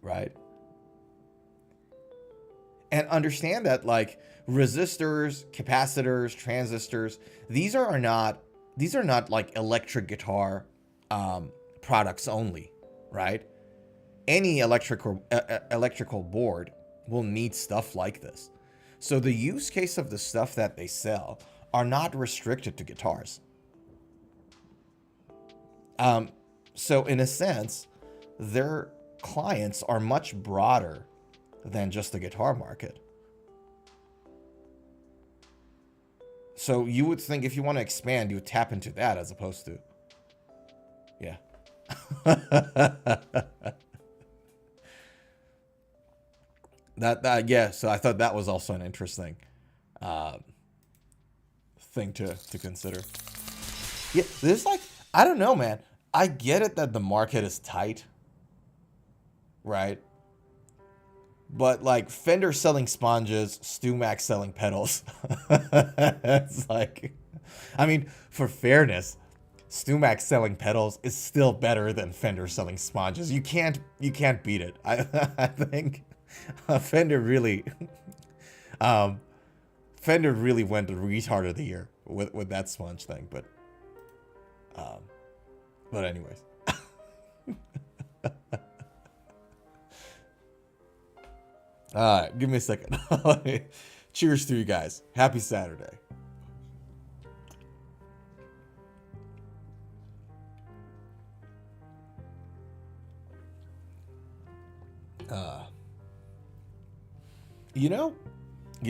Right? And understand that, like, resistors, capacitors, transistors, these are not like electric guitar products only, right? Any electrical board will need stuff like this. So the use case of the stuff that they sell are not restricted to guitars. So in a sense, their clients are much broader than just the guitar market. So you would think if you want to expand, you would tap into that as opposed to, yeah. Yeah, so I thought that was also an interesting thing to consider. Yeah, there's like, I don't know, man. I get it that the market is tight, right? But like Fender selling sponges, StewMac selling pedals. It's like, I mean, for fairness, StewMac selling pedals is still better than Fender selling sponges. You can't beat it. I think Fender really went the retard of the year with that sponge thing, but anyways. Alright, give me a second. Cheers to you guys. Happy Saturday. You know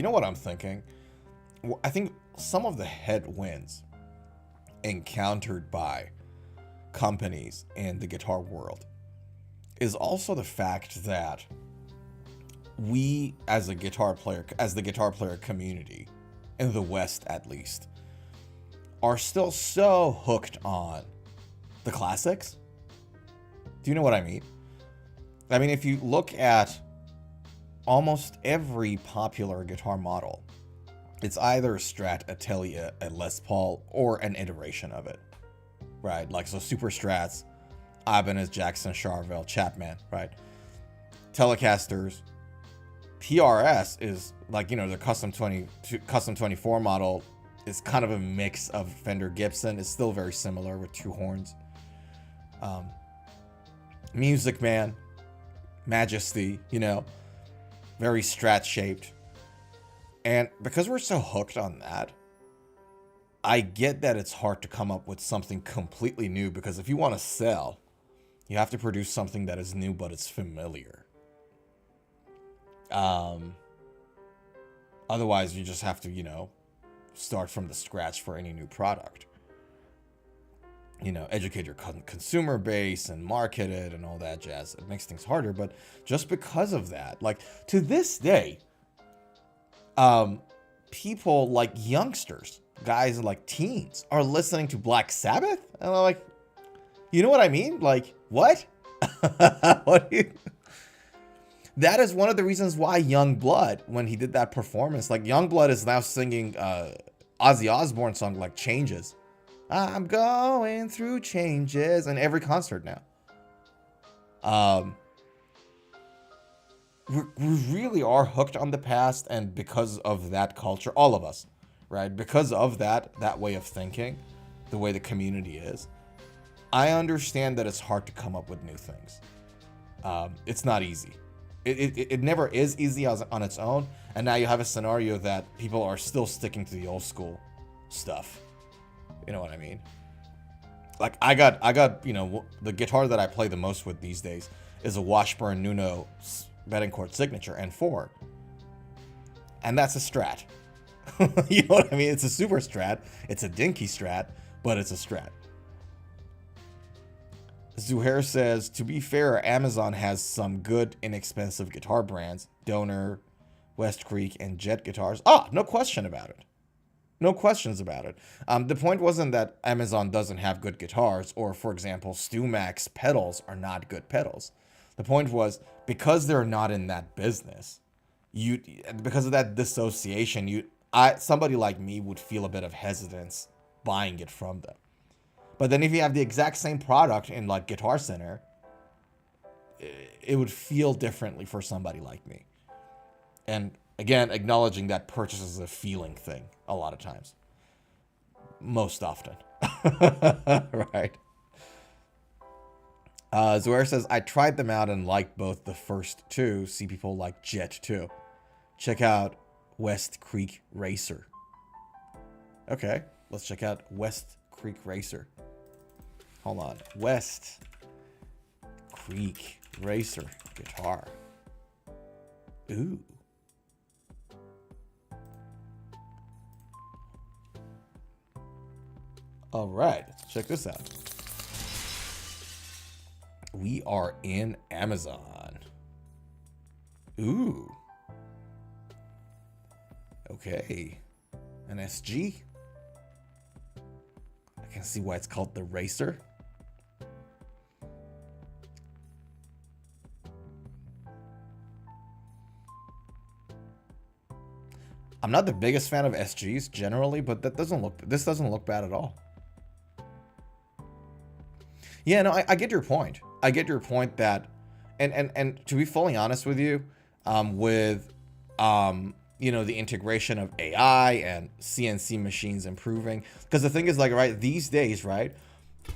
what I'm thinking? I think some of the headwinds encountered by companies in the guitar world is also the fact that we as the guitar player community in the West, at least, are still so hooked on the classics. Do you know what I mean? I mean, if you look at almost every popular guitar model, it's either a Strat, a Tele, a Les Paul, or an iteration of it, right? Like, so Super Strats, Ibanez, Jackson, Charvel, Chapman, right? Telecasters, PRS is like, you know, the custom 24 model is kind of a mix of Fender Gibson. It's still very similar with two horns. Music Man, Majesty, you know, very Strat shaped. And because we're so hooked on that, I get that it's hard to come up with something completely new, because if you want to sell, you have to produce something that is new, but it's familiar. Otherwise, you just have to, you know, start from the scratch for any new product. You know, educate your consumer base and market it and all that jazz. It makes things harder, but just because of that, like, to this day, people like youngsters, guys like teens, are listening to Black Sabbath, and I'm like, you know what I mean? Like, what? What do you... That is one of the reasons why Youngblood, when he did that performance, like, Youngblood is now singing Ozzy Osbourne song like Changes. I'm going through changes in every concert now. We really are hooked on the past, and because of that culture, all of us, right? Because of that way of thinking, the way the community is, I understand that it's hard to come up with new things. It's not easy. It never is easy on its own, and now you have a scenario that people are still sticking to the old school stuff. You know what I mean? Like, I got, you know, the guitar that I play the most with these days is a Washburn Nuno Betancourt Signature N4. And that's a Strat. You know what I mean? It's a super Strat. It's a dinky Strat, but it's a Strat. Zuhair says, to be fair, Amazon has some good, inexpensive guitar brands. Donor, Westcreek, and Jet Guitars. Ah, no question about it. No questions about it. The point wasn't that Amazon doesn't have good guitars, or, for example, StewMax pedals are not good pedals. The point was, because they're not in that business, because of that dissociation, somebody like me would feel a bit of hesitance buying it from them. But then if you have the exact same product in, like, Guitar Center, it would feel differently for somebody like me. And again, acknowledging that purchase is a feeling thing a lot of times. Most often. Right. Zuhair says, I tried them out and liked both the first two. See people like Jet too. Check out Westcreek Racer. Okay, let's check out Westcreek Racer. Hold on. West Creek Racer guitar. Ooh. All right, let's check this out. We are in Amazon. Ooh. Okay. An SG. I can see why it's called the Racer. I'm not the biggest fan of SGs generally, but this doesn't look bad at all. Yeah, no, I get your point. I get your point that, and to be fully honest with you, you know, the integration of AI and CNC machines improving, because the thing is, like, right, these days, right,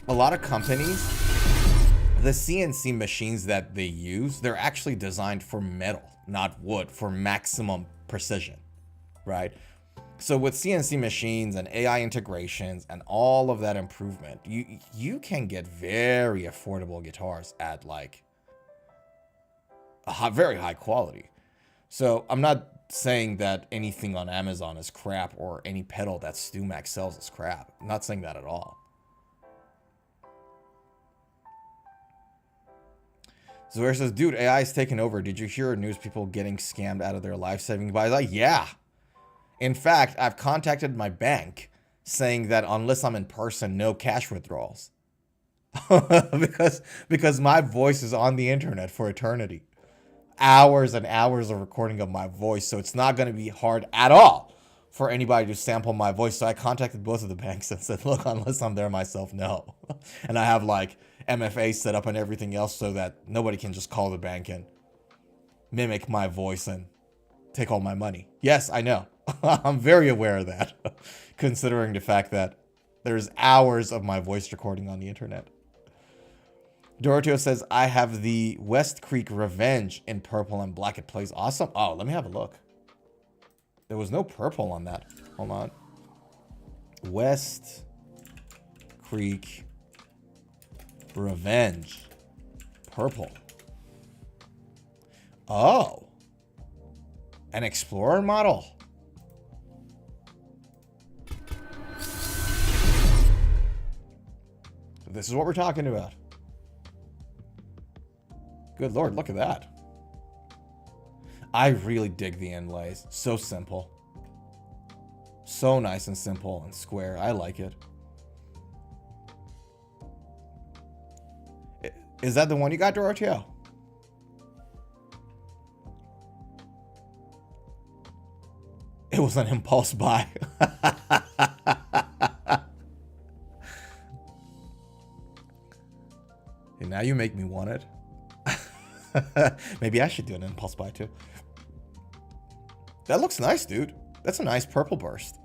a lot of companies, the CNC machines that they use, they're actually designed for metal, not wood, for maximum precision, right? So with CNC machines and AI integrations and all of that improvement, you can get very affordable guitars at, like, a very high quality. So I'm not saying that anything on Amazon is crap, or any pedal that StewMax sells is crap. I'm not saying that at all. Zuhair says, dude, AI is taking over. Did you hear news people getting scammed out of their life-saving buys? Like, yeah. In fact, I've contacted my bank saying that unless I'm in person, no cash withdrawals. because my voice is on the internet for eternity. hours and hours of recording of my voice, so it's not going to be hard at all for anybody to sample my voice. So I contacted both of the banks and said, look, unless I'm there myself, no. And I have like MFA set up and everything else so that nobody can just call the bank and mimic my voice and take all my money. Yes, I know. I'm very aware of that, considering the fact that there's hours of my voice recording on the internet. Doroteo says, I have the Westcreek Revenge in purple and black. It plays awesome. Oh, let me have a look. There was no purple on that. Hold on. Westcreek Revenge. Purple. Oh. An Explorer model. This is what we're talking about. Good Lord, look at that. I really dig the inlays. So simple. So nice and simple and square. I like it. Is that the one you got, Doroteo? It was an impulse buy. And now you make me want it. Maybe I should do an impulse buy too. That looks nice, dude. That's a nice purple burst.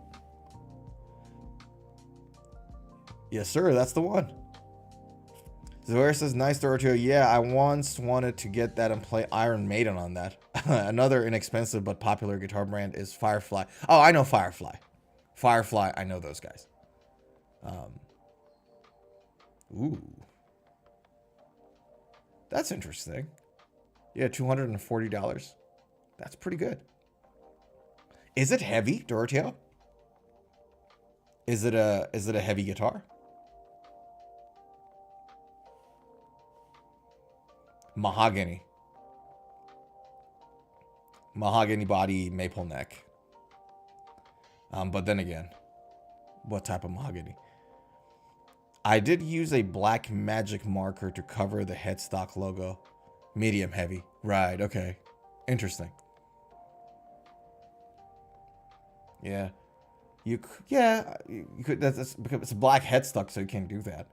Yes, sir. That's the one. Zoer says, nice, Doroteo. Yeah, I once wanted to get that and play Iron Maiden on that. Another inexpensive but popular guitar brand is Firefly. Oh, I know Firefly. Firefly, I know those guys. Ooh. That's interesting. Yeah, $240. That's pretty good. Is it heavy, Doroteo? Is it a heavy guitar? Mahogany. Mahogany body, maple neck. But then again, what type of mahogany? I did use a black magic marker to cover the headstock logo. Medium heavy. Right, okay. Interesting. Yeah. You could, that's because it's a black headstock, so you can't do that.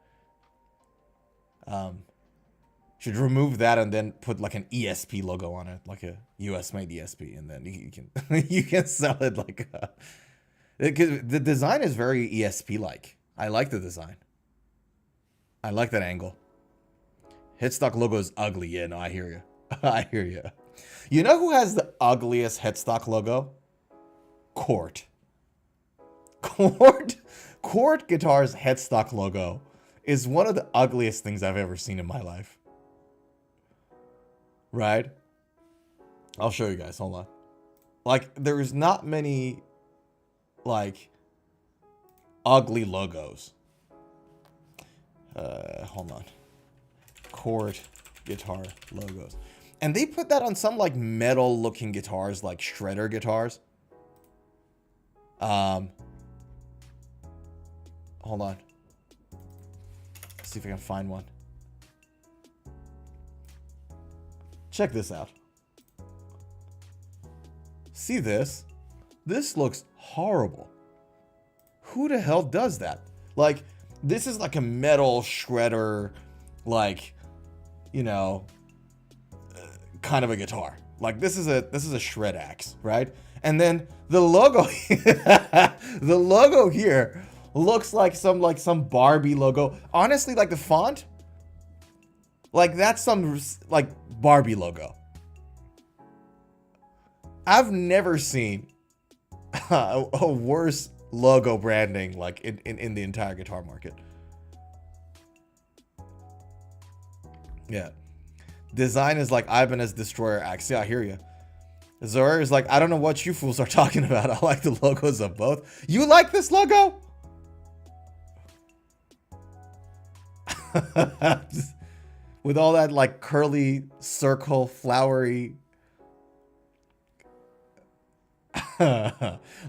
Should remove that and then put like an ESP logo on it, like a US made ESP, and then you can you can sell it like because the design is very ESP like. I like the design. I like that angle. Headstock logo is ugly. Yeah, no, I hear you. I hear you. You know who has the ugliest headstock logo? Court. Court Guitars headstock logo is one of the ugliest things I've ever seen in my life. Right? I'll show you guys. Hold on. Like, there's not many, like, ugly logos. Hold on. Court guitar logos. And they put that on some, like, metal-looking guitars, like shredder guitars. Hold on. Let's see if I can find one. Check this out. See this? This looks horrible. Who the hell does that? Like, this is like a metal shredder, like, you know, kind of a guitar. Like, this is a shred axe, right? And then the logo, the logo here looks like some Barbie logo. Honestly, like the font, like that's some like Barbie logo. I've never seen a worse logo branding like in the entire guitar market. Yeah. Design is like Ibanez Destroyer Axe. Yeah, I hear you. Zoer is like, I don't know what you fools are talking about. I like the logos of both. You like this logo? With all that like curly circle flowery.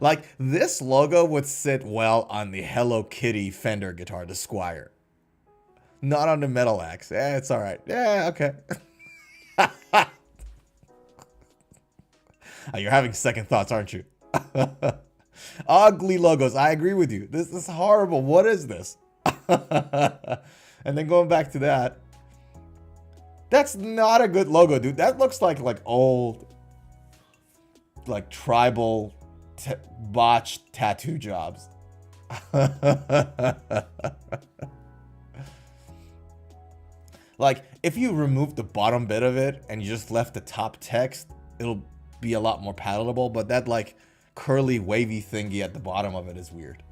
Like this logo would sit well on the Hello Kitty Fender guitar, the Squire. Not on the metal axe. Yeah, it's all right. Yeah, okay. You're having second thoughts, aren't you? Ugly logos. I agree with you. This is horrible. What is this? And then going back to that. That's not a good logo, dude. That looks like old, like tribal botched tattoo jobs. Like, if you remove the bottom bit of it and you just left the top text, it'll be a lot more palatable. But that, like, curly, wavy thingy at the bottom of it is weird.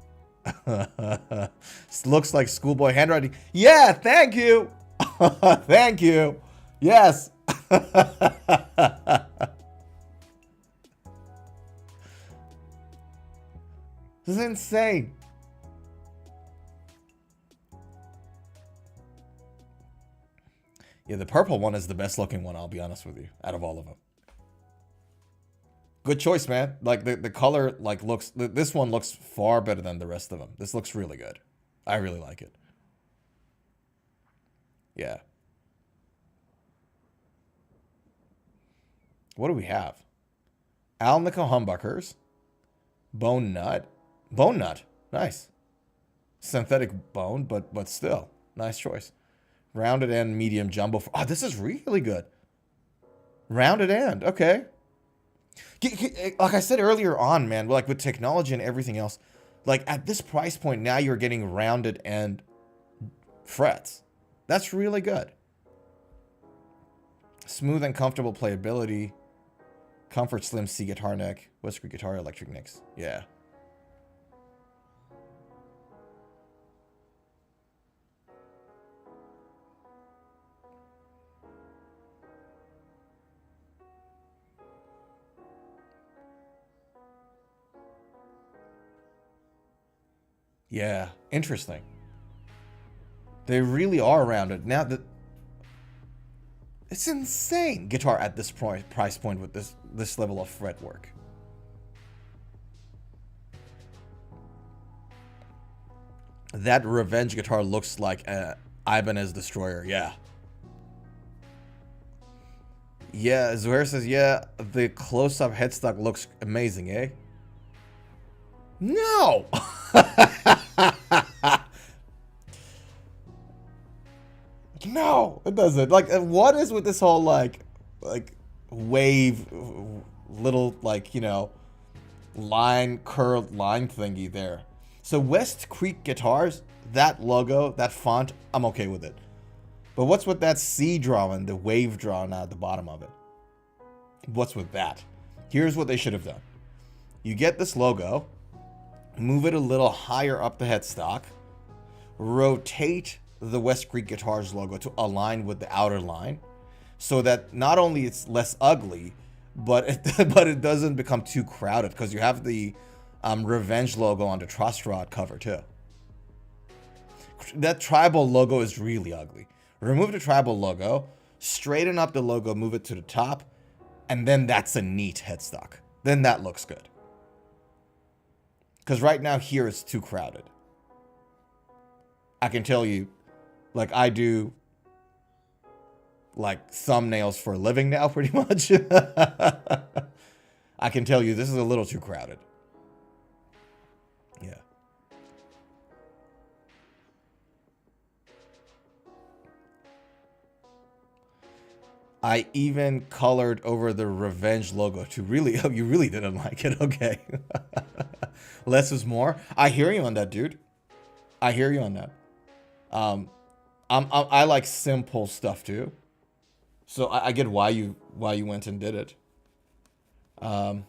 Looks like schoolboy handwriting. Yeah, thank you. Thank you. Yes. This is insane. Yeah, the purple one is the best looking one, I'll be honest with you, out of all of them. Good choice, man. Like, the color, like, looks... This one looks far better than the rest of them. This looks really good. I really like it. Yeah. What do we have? Alnico humbuckers. Bone nut. Bone nut. Nice. Synthetic bone, but still. Nice choice. Rounded end, medium jumbo. Oh, this is really good. Rounded end. Okay. Like I said earlier on, man, like with technology and everything else, like at this price point, now you're getting rounded end frets. That's really good. Smooth and comfortable playability. Comfort Slim C guitar neck. Westcreek guitar, electric nicks. Yeah. Yeah, interesting. They really are rounded. Now that it's insane guitar at this price point with this level of fretwork. That Revenge guitar looks like a Ibanez Destroyer. Yeah. Yeah, Zuhair says, yeah, the close-up headstock looks amazing, eh? No! No, it doesn't. Like, what is with this whole, like wave, little, like, you know, curled line thingy there? So Westcreek Guitars, that logo, that font, I'm okay with it. But what's with that C drawing, the wave drawing at the bottom of it? What's with that? Here's what they should have done. You get this logo, move it a little higher up the headstock, rotate the Westcreek Guitars logo to align with the outer line, so that not only it's less ugly, but it doesn't become too crowded, because you have the Revenge logo on the truss rod cover too. That tribal logo is really ugly. Remove the tribal logo, straighten up the logo, move it to the top, and then that's a neat headstock. Then that looks good. Because right now here it's too crowded. I can tell you, like, I do like thumbnails for a living now, pretty much. I can tell you this is a little too crowded. Yeah. I even colored over the Revenge logo to really... Oh, you really didn't like it. Okay. Less is more. I hear you on that, dude. I hear you on that. I like simple stuff too, so I get why you went and did it. Yeah.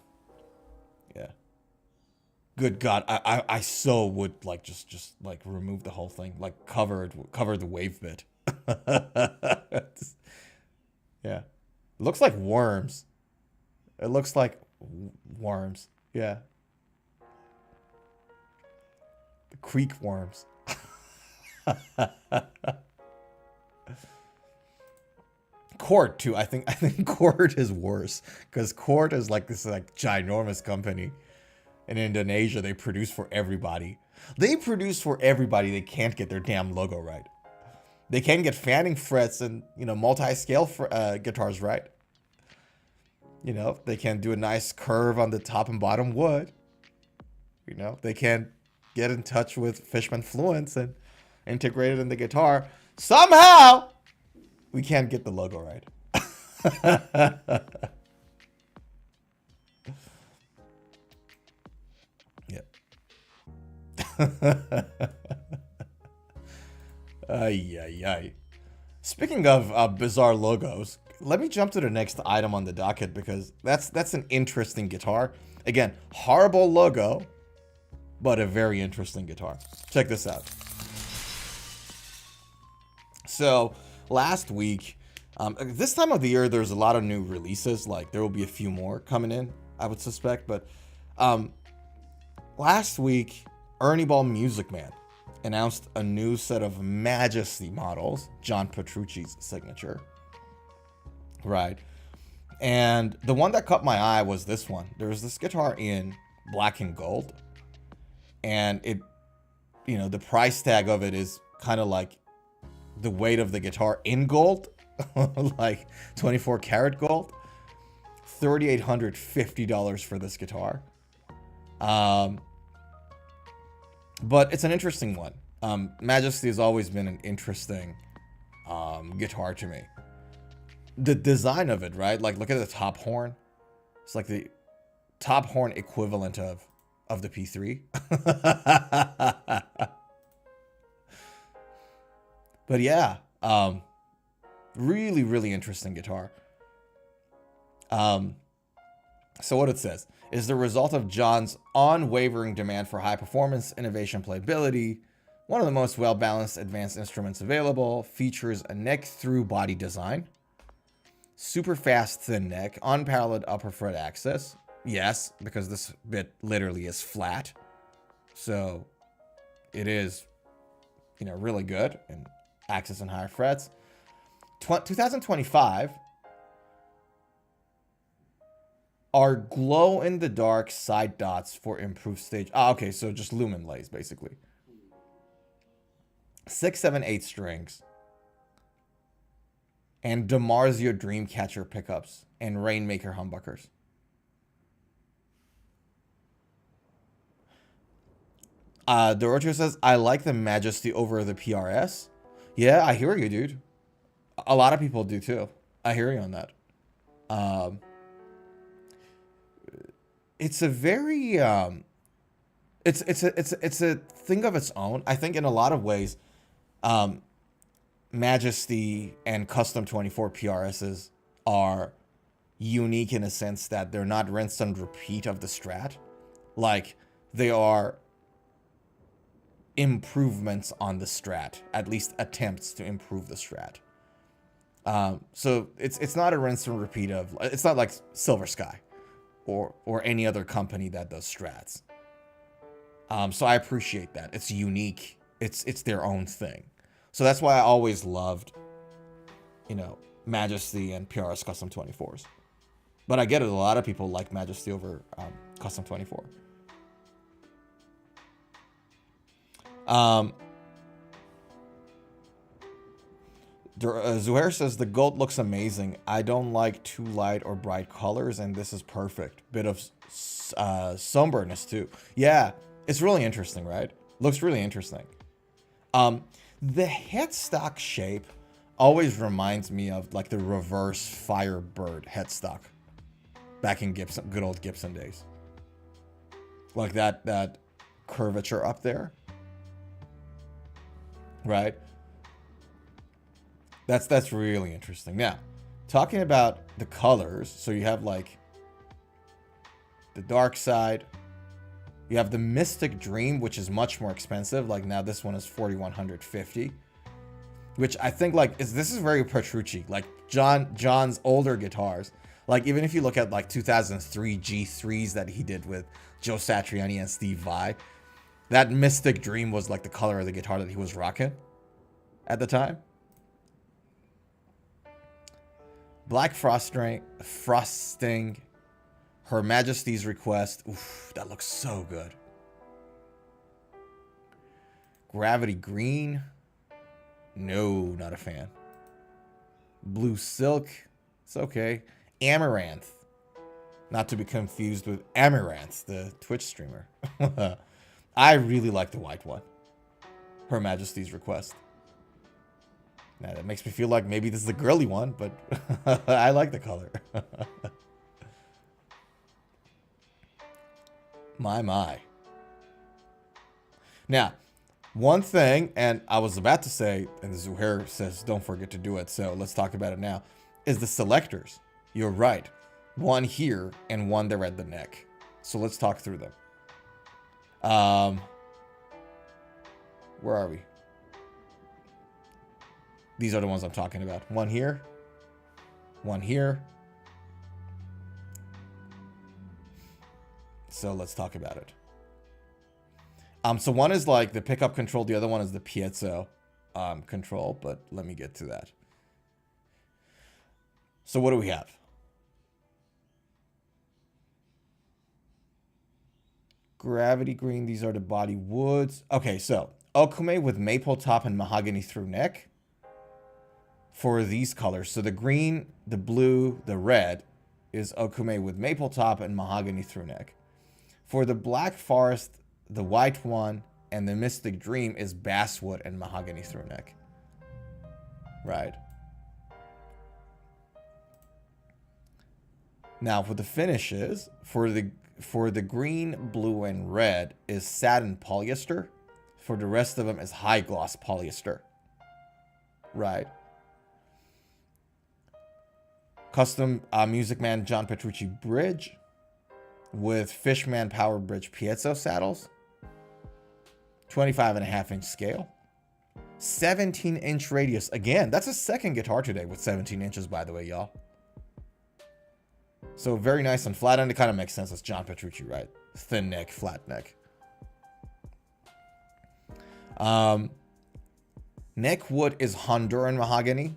Good God, I so would like just like remove the whole thing, like cover the wave bit. Yeah, it looks like worms. It looks like worms. Yeah. The creek worms. Court too. I think Court is worse, because Court is like this like ginormous company in Indonesia. They produce for everybody. They can't get their damn logo right. They can't get fanning frets and, you know, multi-scale guitars right. You know, they can do a nice curve on the top and bottom wood. You know, they can get in touch with Fishman Fluence and integrate it in the guitar. Somehow, we can't get the logo right. Yep. Ay, ay, ay. Speaking of bizarre logos, let me jump to the next item on the docket because that's an interesting guitar. Again, horrible logo, but a very interesting guitar. Check this out. So last week, this time of the year, there's a lot of new releases. Like there will be a few more coming in, I would suspect. But last week, Ernie Ball Music Man announced a new set of Majesty models, John Petrucci's signature. Right. And the one that caught my eye was this one. There was this guitar in black and gold. And it, you know, the price tag of it is kind of like the weight of the guitar in gold, like 24 karat gold. $3,850 for this guitar. But it's an interesting one. Majesty has always been an interesting guitar to me. The design of it, right? Like, look at the top horn. It's like the top horn equivalent of the P3. But yeah, really, really interesting guitar. So what it says is the result of John's unwavering demand for high performance, innovation, playability. One of the most well-balanced advanced instruments available, features a neck-through body design, super fast thin neck, unparalleled upper fret access. Yes, because this bit literally is flat. So it is, you know, really good in access and higher frets. 2025 are glow in the dark side dots for improved stage. Okay, so just lumen lays basically. 6, 7, 8 strings. And DiMarzio Dreamcatcher pickups and Rainmaker humbuckers. Dorocho says, I like the Majesty over the PRS. Yeah, I hear you, dude. A lot of people do too. I hear you on that. It's a very it's a thing of its own. I think in a lot of ways, Majesty and Custom 24 PRSs are unique in a sense that they're not rinse and repeat of the Strat. Like, they are improvements on the Strat, at least attempts to improve the Strat. So it's not a rinse and repeat of, it's not like Silver Sky or any other company that does Strats. So I appreciate that. It's unique. It's their own thing. So that's why I always loved, you know, Majesty and PRS Custom 24s. But I get it. A lot of people like Majesty over Custom 24. Zuhair says, the gold looks amazing. I don't like too light or bright colors, and this is perfect. Bit of somberness too. Yeah, it's really interesting, right? Looks really interesting. The headstock shape always reminds me of like the reverse Firebird headstock back in Gibson, good old Gibson days. Like that curvature up there, right? That's really interesting. Now, talking about the colors, so you have like the dark side. You have the Mystic Dream, which is much more expensive. Like now this one is $4,150, which I think like this is very Petrucci. Like John's older guitars. Like even if you look at like 2003 G3s that he did with Joe Satriani and Steve Vai, that Mystic Dream was like the color of the guitar that he was rocking at the time. Black frosting. Her Majesty's Request. Oof, that looks so good. Gravity Green. No, not a fan. Blue Silk. It's okay. Amaranth. Not to be confused with Amaranth, the Twitch streamer. I really like the white one. Her Majesty's request. Now, that makes me feel like maybe this is the girly one, but I like the color. My. Now, one thing, and I was about to say, and Zuhair says don't forget to do it, so let's talk about it now, is the selectors. You're right. One here and one there at the neck. So let's talk through them. Where are we? These are the ones I'm talking about. One here. One here. So let's talk about it. So one is like the pickup control. The other one is the piezo control. But let me get to that. So what do we have? Gravity green. These are the body woods. Okay, so Okume with maple top and mahogany through neck. For these colors. So the green, the blue, the red is Okume with maple top and mahogany through neck. For the Black Forest, the white one, and the Mystic Dream is basswood and mahogany through neck. Right. Now for the finishes, for the green, blue, and red is satin polyester. For the rest of them is high gloss polyester. Right. Custom Music Man John Petrucci bridge with Fishman Power Bridge piezo saddles. 25.5-inch scale. 17-inch radius. Again, that's a second guitar today with 17 inches, by the way, y'all. So very nice and flat, and it kind of makes sense. It's John Petrucci, right? Thin neck, flat neck. Neck wood is Honduran mahogany.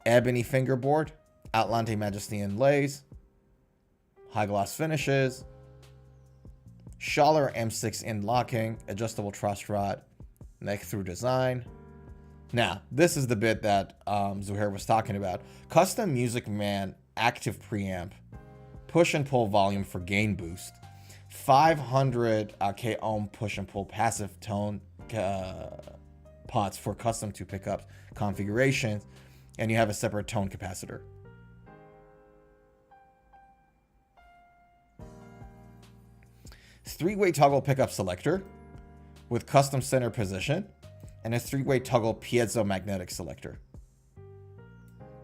Ebony fingerboard. Atlante Majesty inlays. High gloss finishes. Schaller M6 in locking. Adjustable truss rod. Neck through design. Now, this is the bit that Zuhair was talking about. Custom Music Man active preamp. Push and pull volume for gain boost. 500 k ohm push and pull passive tone pots for custom 2 pickups configurations. And you have a separate tone capacitor. Three-way toggle pickup selector with custom center position and a 3-way toggle piezo magnetic selector.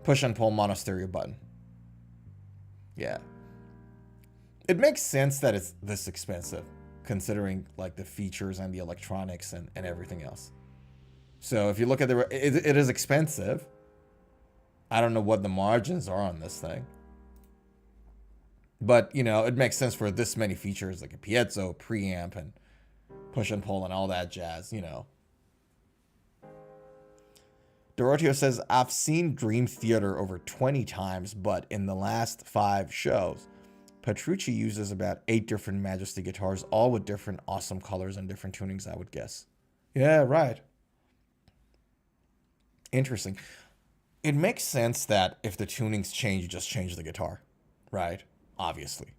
Push and pull mono stereo button. Yeah. It makes sense that it's this expensive considering like the features and the electronics and everything else. So if you look at it is expensive. I don't know what the margins are on this thing. But, you know, it makes sense for this many features, like a piezo, preamp, and push and pull, and all that jazz, you know. Doroteo says, I've seen Dream Theater over 20 times, but in the last 5 shows, Petrucci uses about 8 different Majesty guitars, all with different awesome colors and different tunings, I would guess. Yeah, right. Interesting. It makes sense that if the tunings change, you just change the guitar, right? Obviously.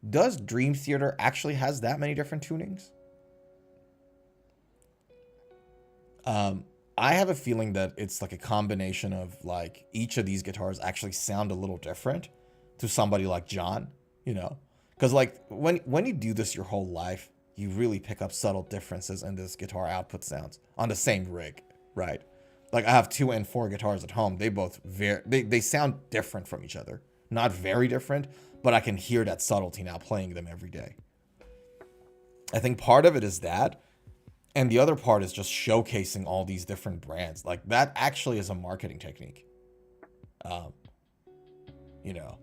Does Dream Theater actually has that many different tunings? I have a feeling that it's like a combination of like each of these guitars actually sound a little different to somebody like John, you know? Because like when you do this your whole life, you really pick up subtle differences in this guitar output sounds on the same rig, right? Like I have 2 and 4 guitars at home. They both they sound different from each other. Not very different, but I can hear that subtlety now playing them every day. I think part of it is that, and the other part is just showcasing all these different brands. Like that actually is a marketing technique. You know,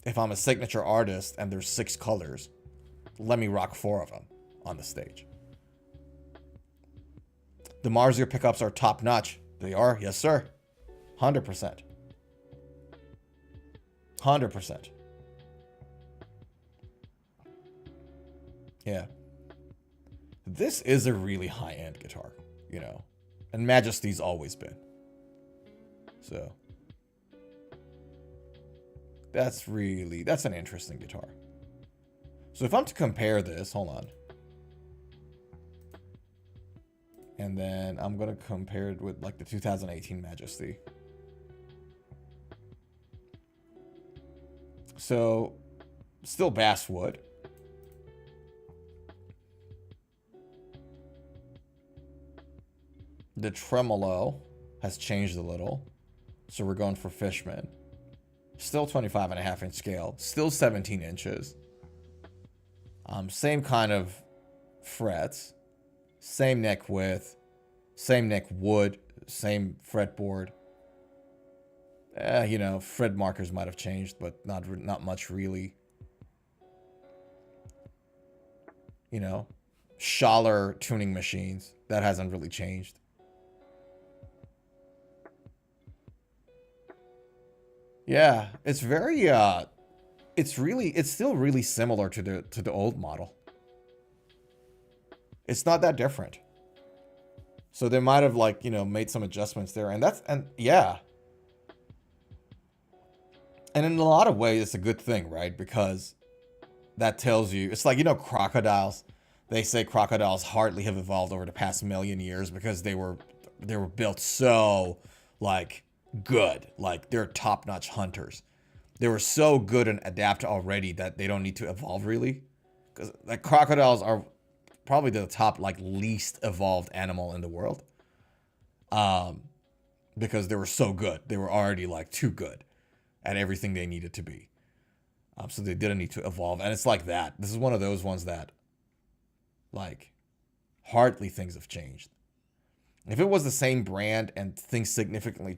if I'm a signature artist and there's 6 colors, let me rock 4 of them on the stage. The Marzier pickups are top notch. They are, yes sir, 100%. 100%. Yeah. This is a really high-end guitar, you know. And Majesty's always been. So. That's an interesting guitar. So if I'm to compare this, hold on. And then I'm going to compare it with like the 2018 Majesty. So still basswood. The tremolo has changed a little. So we're going for Fishman. Still 25.5-inch scale. Still 17 inches. Same kind of frets. Same neck width. Same neck wood. Same fretboard. You know, fret markers might have changed, but not much really. You know, Schaller tuning machines. That hasn't really changed. Yeah, it's very it's still really similar to the old model. It's not that different. So they might have, like, you know, made some adjustments there, and yeah. And in a lot of ways it's a good thing, right? Because that tells you, it's like, you know, crocodiles. They say crocodiles hardly have evolved over the past million years because they were built so, like, good. Like, they're top-notch hunters. They were so good and adapt already that they don't need to evolve, really. Because, like, crocodiles are probably the top, like, least evolved animal in the world. Because they were so good. They were already, like, too good at everything they needed to be. So they didn't need to evolve. And it's like that. This is one of those ones that, like, hardly things have changed. If it was the same brand and things significantly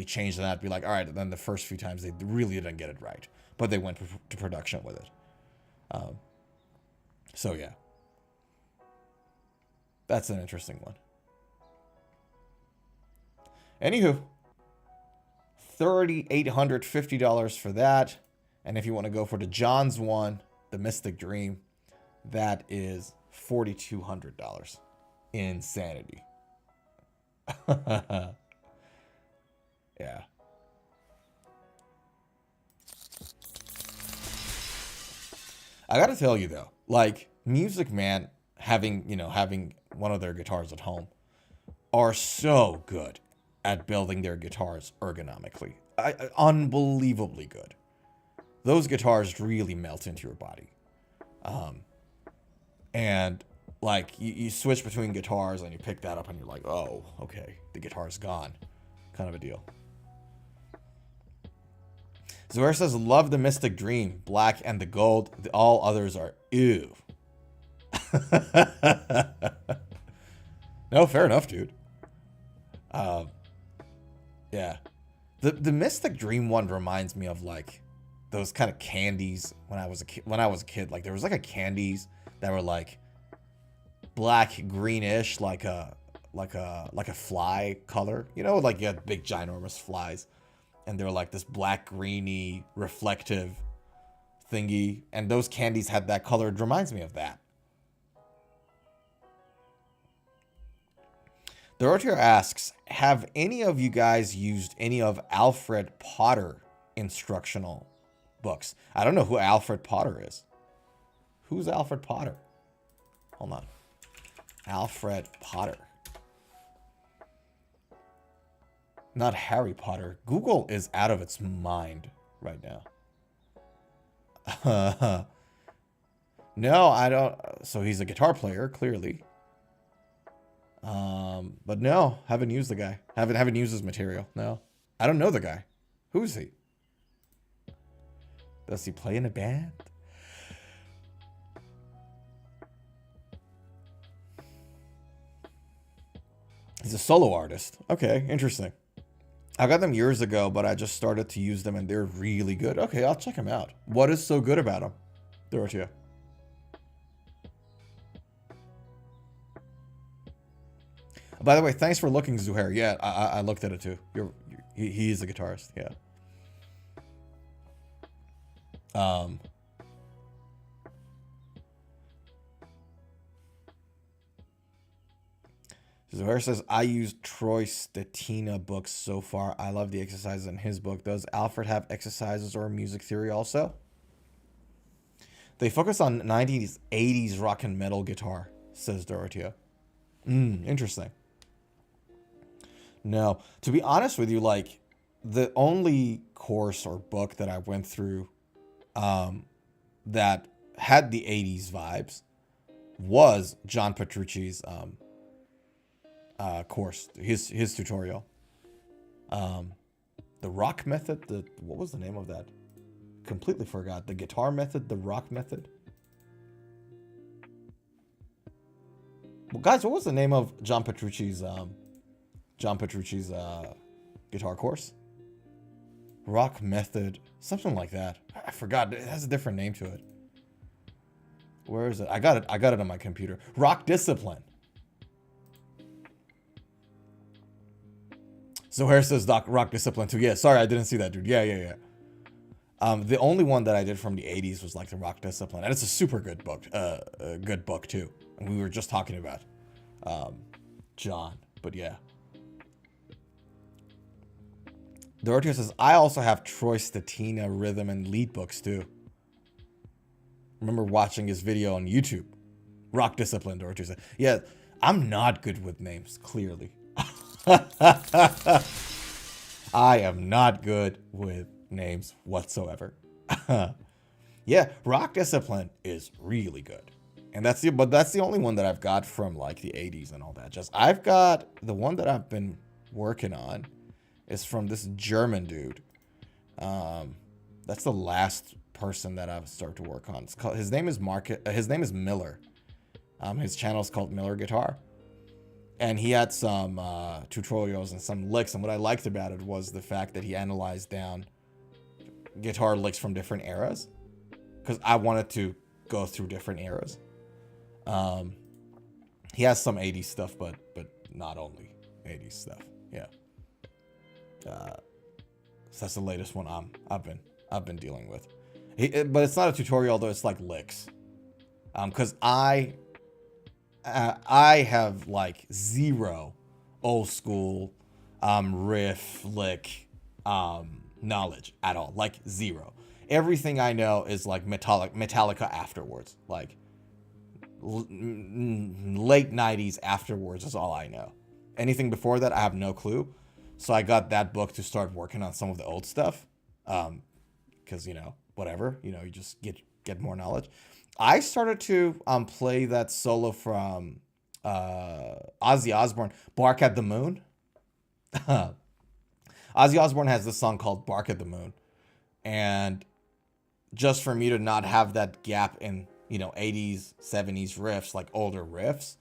changed, then I'd be like, all right, then the first few times they really didn't get it right. But they went to production with it. So, yeah. That's an interesting one. Anywho, $3,850 for that. And if you want to go for the Johns one, the Mystic Dream, that is $4,200. Insanity. Yeah. I gotta tell you though, like, Music Man having one of their guitars at home are so good at building their guitars ergonomically. Unbelievably good. Those guitars really melt into your body. And like, you switch between guitars and you pick that up and you're like, oh, okay, the guitar's gone. Kind of a deal. Zoer says, love the Mystic Dream, black and the gold. All others are ew. No, fair enough, dude. Yeah. The Mystic Dream one reminds me of, like, those kind of candies when I was a kid. Like, there was, like, a candies that were, like, black greenish, like a fly color, you know, like you had big ginormous flies, and they're like this black greeny reflective thingy, and those candies had that color. It reminds me of that. Dorothea asks, have any of you guys used any of Alfred Potter instructional books? I don't know who Alfred Potter is. Who's Alfred Potter? Hold on. Alfred Potter. Not Harry Potter. Google is out of its mind right now. No, I don't. So he's a guitar player, clearly. But no, haven't used the guy. Haven't used his material. No. I don't know the guy. Who is he? Does he play in a band? He's a solo artist. Okay, interesting. I got them years ago, but I just started to use them and they're really good. Okay, I'll check them out. What is so good about them, Dorothea? By the way, thanks for looking, Zuhair. Yeah, I looked at it too. He is a guitarist. Yeah. Zohair says, I use Troy Stetina books so far. I love the exercises in his book. Does Alfred have exercises or music theory also? They focus on 90s, 80s rock and metal guitar, says Dorothea. Interesting. No, to be honest with you, like, the only course or book that I went through that had the 80s vibes was John Petrucci's course, his tutorial. The rock method, what was the name of that? Completely forgot. The guitar method, the rock method. Well, guys, what was the name of John Petrucci's guitar course? Rock method, something like that. I forgot. It has a different name to it. Where is it? I got it on my computer. Rock discipline. Zohair says rock discipline too. Yeah, sorry, I didn't see that, dude. Yeah. The only one that I did from the 80s was like the rock discipline, and it's a super good book. A good book too. And we were just talking about John, but yeah. Dorothea says, I also have Troy Stetina rhythm and lead books too. Remember watching his video on YouTube. Rock discipline, Dorothea said. Yeah, I'm not good with names, clearly. I am not good with names whatsoever. Yeah, rock discipline is really good. And that's the only one that I've got from like the 80s and all that. I've got the one that I've been working on is from this German dude. That's the last person that I've started to work on. His name is Miller. His channel is called Miller Guitar. And he had some tutorials and some licks. And what I liked about it was the fact that he analyzed down guitar licks from different eras. Because I wanted to go through different eras. He has some 80s stuff, but not only 80s stuff. Yeah. So that's the latest one I've been dealing with. But it's not a tutorial though. It's like licks. Because I have like zero old school riff lick knowledge at all. Like zero. Everything I know is like Metallica afterwards. Like late 90s afterwards is all I know. Anything before that I have no clue. So I got that book to start working on some of the old stuff. Because, whatever, you just get more knowledge. I started to play that solo from Ozzy Osbourne, Bark at the Moon. Ozzy Osbourne has this song called Bark at the Moon. And just for me to not have that gap in, 80s, 70s riffs, like older riffs,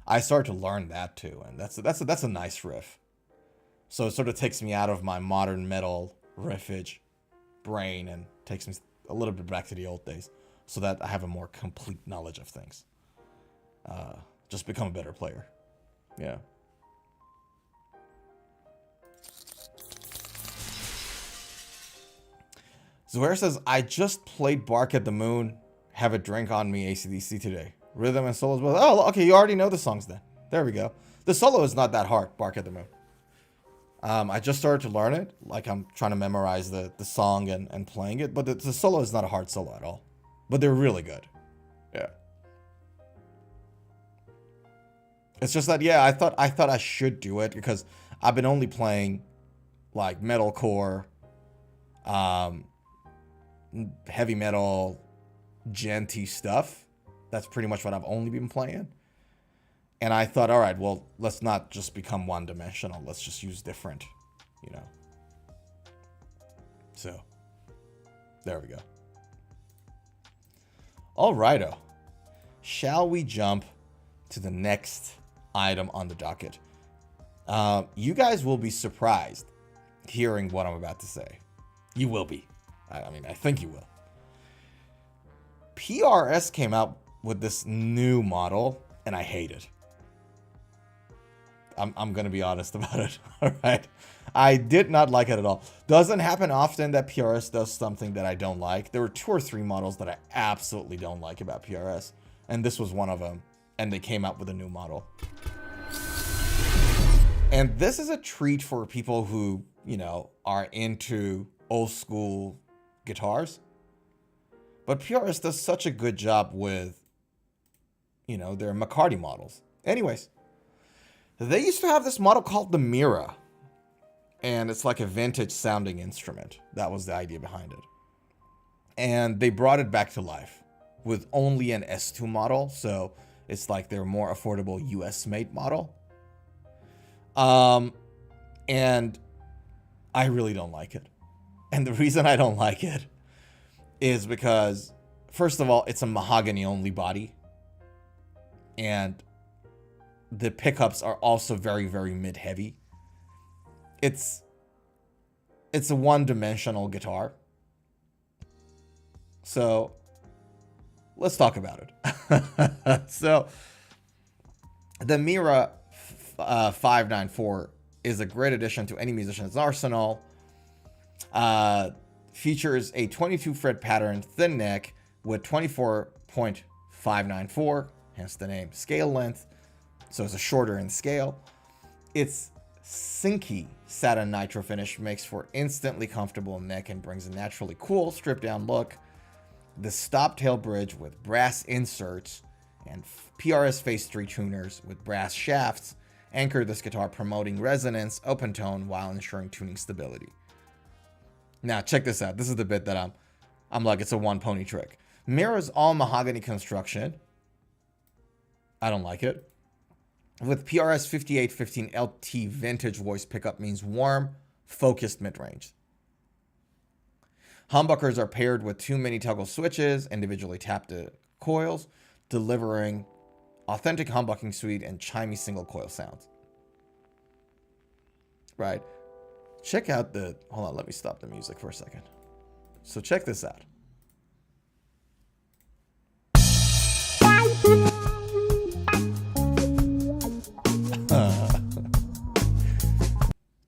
I started to learn that too. And that's a nice riff. So it sort of takes me out of my modern metal riffage brain and takes me a little bit back to the old days so that I have a more complete knowledge of things. Just become a better player. Yeah. Zohair says, I just played Bark at the Moon, Have a Drink on Me, AC/DC today. Rhythm and solos. Oh, okay, you already know the songs then. There we go. The solo is not that hard, Bark at the Moon. I just started to learn it. Like I'm trying to memorize the song and playing it. But the solo is not a hard solo at all. But they're really good. Yeah. It's just that, yeah, I thought I should do it because I've been only playing like metalcore, heavy metal, genty stuff. That's pretty much what I've only been playing. And I thought, all right, well, let's not just become one-dimensional. Let's just use different, So, there we go. All righto. Shall we jump to the next item on the docket? You guys will be surprised hearing what I'm about to say. You will be. I think you will. PRS came out with this new model, and I hate it. I'm going to be honest about it. All right. I did not like it at all. Doesn't happen often that PRS does something that I don't like. There were 2 or 3 models that I absolutely don't like about PRS. And this was one of them. And they came out with a new model. And this is a treat for people who, you know, are into old school guitars. But PRS does such a good job with, you know, their McCarty models. Anyways, they used to have this model called the Mira. And it's like a vintage sounding instrument. That was the idea behind it. And they brought it back to life with only an S2 model. So it's like their more affordable US made model. And I really don't like it. And the reason I don't like it is because, first of all, it's a mahogany only body. And the pickups are also very, very mid heavy. It's a one-dimensional guitar. So let's talk about it. So the Mira 594 is a great addition to any musician's arsenal. Features a 22 fret pattern, thin neck with 24.594, hence the name, scale length. So it's a shorter in scale. Its sinky satin nitro finish makes for instantly comfortable neck and brings a naturally cool stripped down look. The stop tail bridge with brass inserts and PRS Phase 3 tuners with brass shafts anchor this guitar, promoting resonance, open tone while ensuring tuning stability. Now check this out. This is the bit that I'm like, it's a one pony trick. Mira's all mahogany construction. I don't like it. With PRS 5815 LT vintage voice pickup means warm, focused mid-range. Humbuckers are paired with two mini toggle switches, individually tapped coils, delivering authentic humbucking suite and chimey single coil sounds. Right. Check out the, hold on, let me stop the music for a second. So check this out.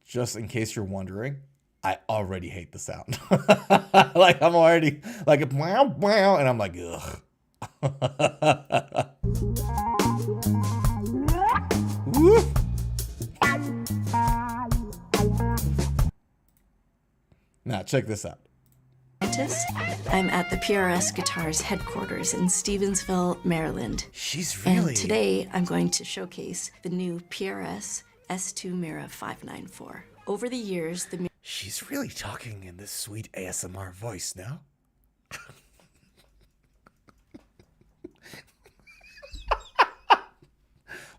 Just in case you're wondering, I already hate the sound. Like I'm already like a wow, wow, and I'm like, ugh. Woo. Now check this out. I'm at the PRS Guitars headquarters in Stevensville, Maryland. She's really... And today I'm going to showcase the new PRS S2 Mira 594. Over the years, the She's really talking in this sweet ASMR voice now.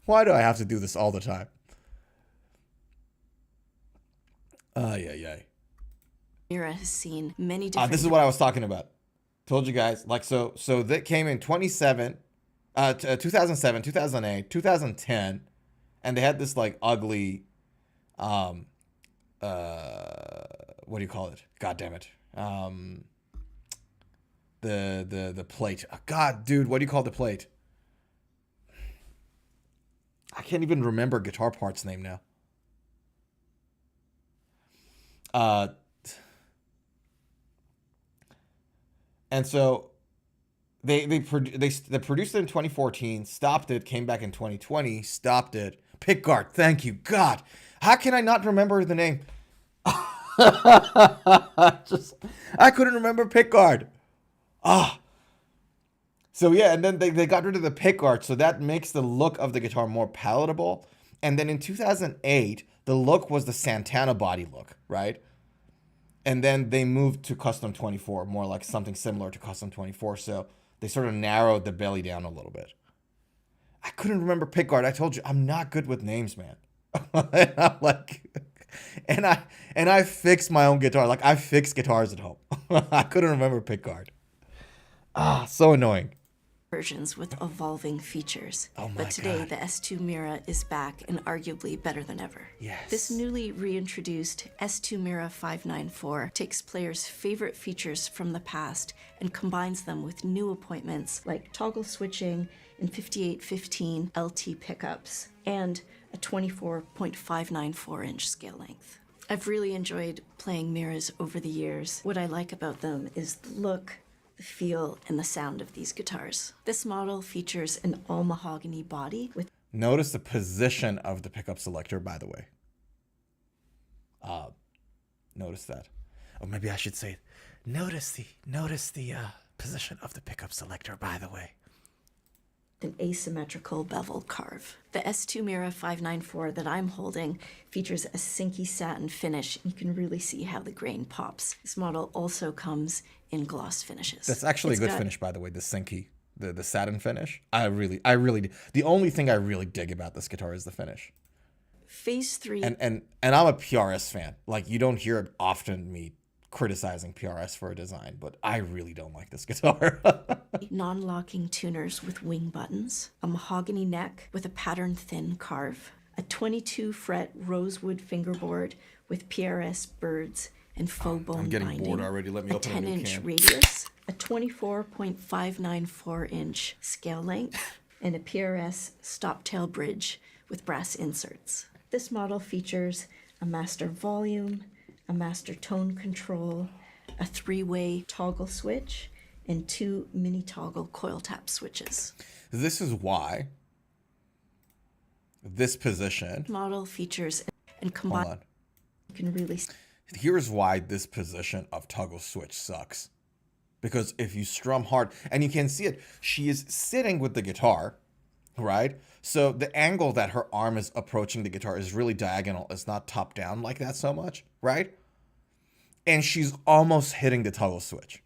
Why do I have to do this all the time? Yeah. Mira has seen many different... This is what I was talking about. Told you guys. Like, so that came in 2007, 2008, 2010, and they had this like ugly, what do you call it? God damn it. The plate. Oh, God, dude, what do you call the plate? I can't even remember guitar part's name now. And so they produced it in 2014, stopped it, came back in 2020, stopped it. Pickguard, thank you, God. How can I not remember the name? I couldn't remember Pickguard. So yeah, and then they got rid of the pickguard, so that makes the look of the guitar more palatable. And then in 2008, the look was the Santana body look, right? And then they moved to Custom 24, more like something similar to Custom 24. So they sort of narrowed the belly down a little bit. I couldn't remember pickguard. I told you, I'm not good with names, man. And I'm like, and I fix my own guitar. Like I fix guitars at home. I couldn't remember pickguard. So annoying. versions with evolving features. Oh my but today, God. the S2 Mira is back and arguably better than ever. Yes. This newly reintroduced S2 Mira 594 takes players' favorite features from the past and combines them with new appointments like toggle switching and 5815 LT pickups and a 24.594-inch scale length. I've really enjoyed playing Miras over the years. What I like about them is the look, the feel, and the sound of these guitars. This model features an all mahogany body with... Notice the position of the pickup selector, by the way. notice that. Or maybe I should say, notice the position of the pickup selector, by the way. An asymmetrical bevel carve. The S2 Mira 594 that I'm holding features a sinky satin finish. You can really see how the grain pops. This model also comes in gloss finishes. That's actually a good finish, by the way, the sinky, the satin finish. I really, the only thing I really dig about this guitar is the finish. Phase 3. And I'm a PRS fan. Like, you don't hear often me criticizing PRS for a design, but I really don't like this guitar. Non-locking tuners with wing buttons, a mahogany neck with a pattern thin carve, a 22 fret rosewood fingerboard with PRS birds and faux bone I'm getting binding, bored already. Let me a open a new 10-inch can. radius, a 24.594 inch scale length, and a PRS stop-tail bridge with brass inserts. This model features a master volume, a master tone control, a 3-way toggle switch, and 2 mini toggle coil tap switches. This is why this position. Model features and Hold combine. on. You can really Here's why this position of toggle switch sucks. Because if you strum hard, and you can see it, she is sitting with the guitar, right? So the angle that her arm is approaching the guitar is really diagonal. It's not top down like that so much, right? And she's almost hitting the toggle switch.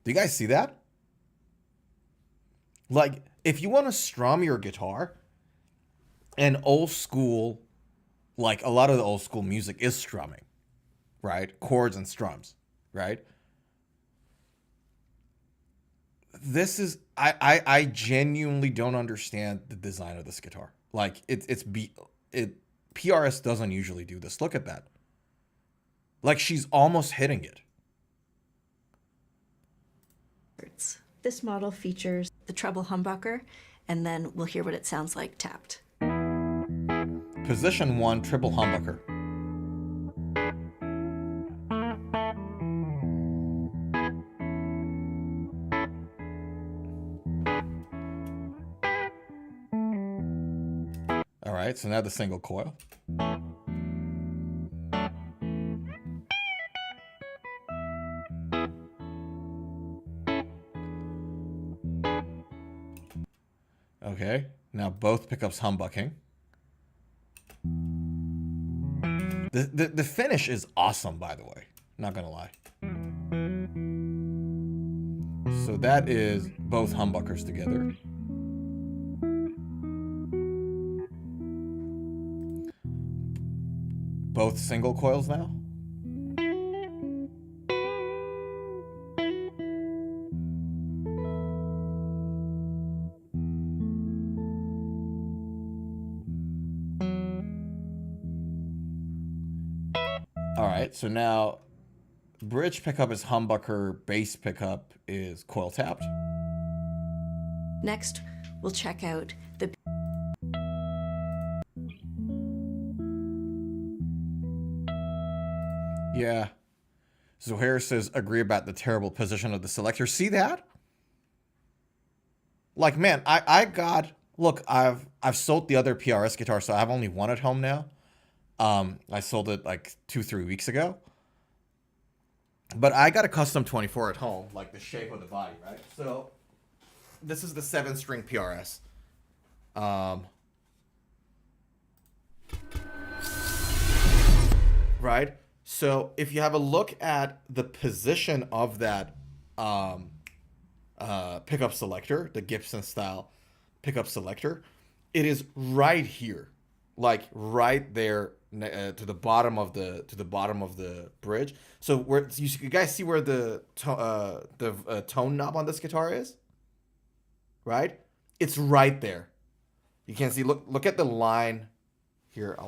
Do you guys see that? Like, if you want to strum your guitar, and old school, like a lot of the old school music is strumming, right? Chords and strums, right? This is, I genuinely don't understand the design of this guitar. Like, PRS doesn't usually do this. Look at that. Like, she's almost hitting it. This model features the treble humbucker, and then we'll hear what it sounds like tapped. Position 1, triple humbucker. All right, so now the single coil. Okay, now both pickups humbucking. The finish is awesome, by the way. Not gonna lie. So that is both humbuckers together. Both single coils now. All right, so now bridge pickup is humbucker, bass pickup is coil tapped. Next, we'll check out the Yeah. So Harris says, agree about the terrible position of the selector. See that? Like, man, look, I've sold the other PRS guitar, so I have only one at home now. I sold it like 2-3 weeks ago. But I got a custom 24 at home, like the shape of the body, right? So this is the 7-string PRS. Right? So if you have a look at the position of that pickup selector, the Gibson style pickup selector, it is right here, like right there to the bottom of the bridge. So where you guys see where the tone knob on this guitar is, right? It's right there. You can see. Look at the line here.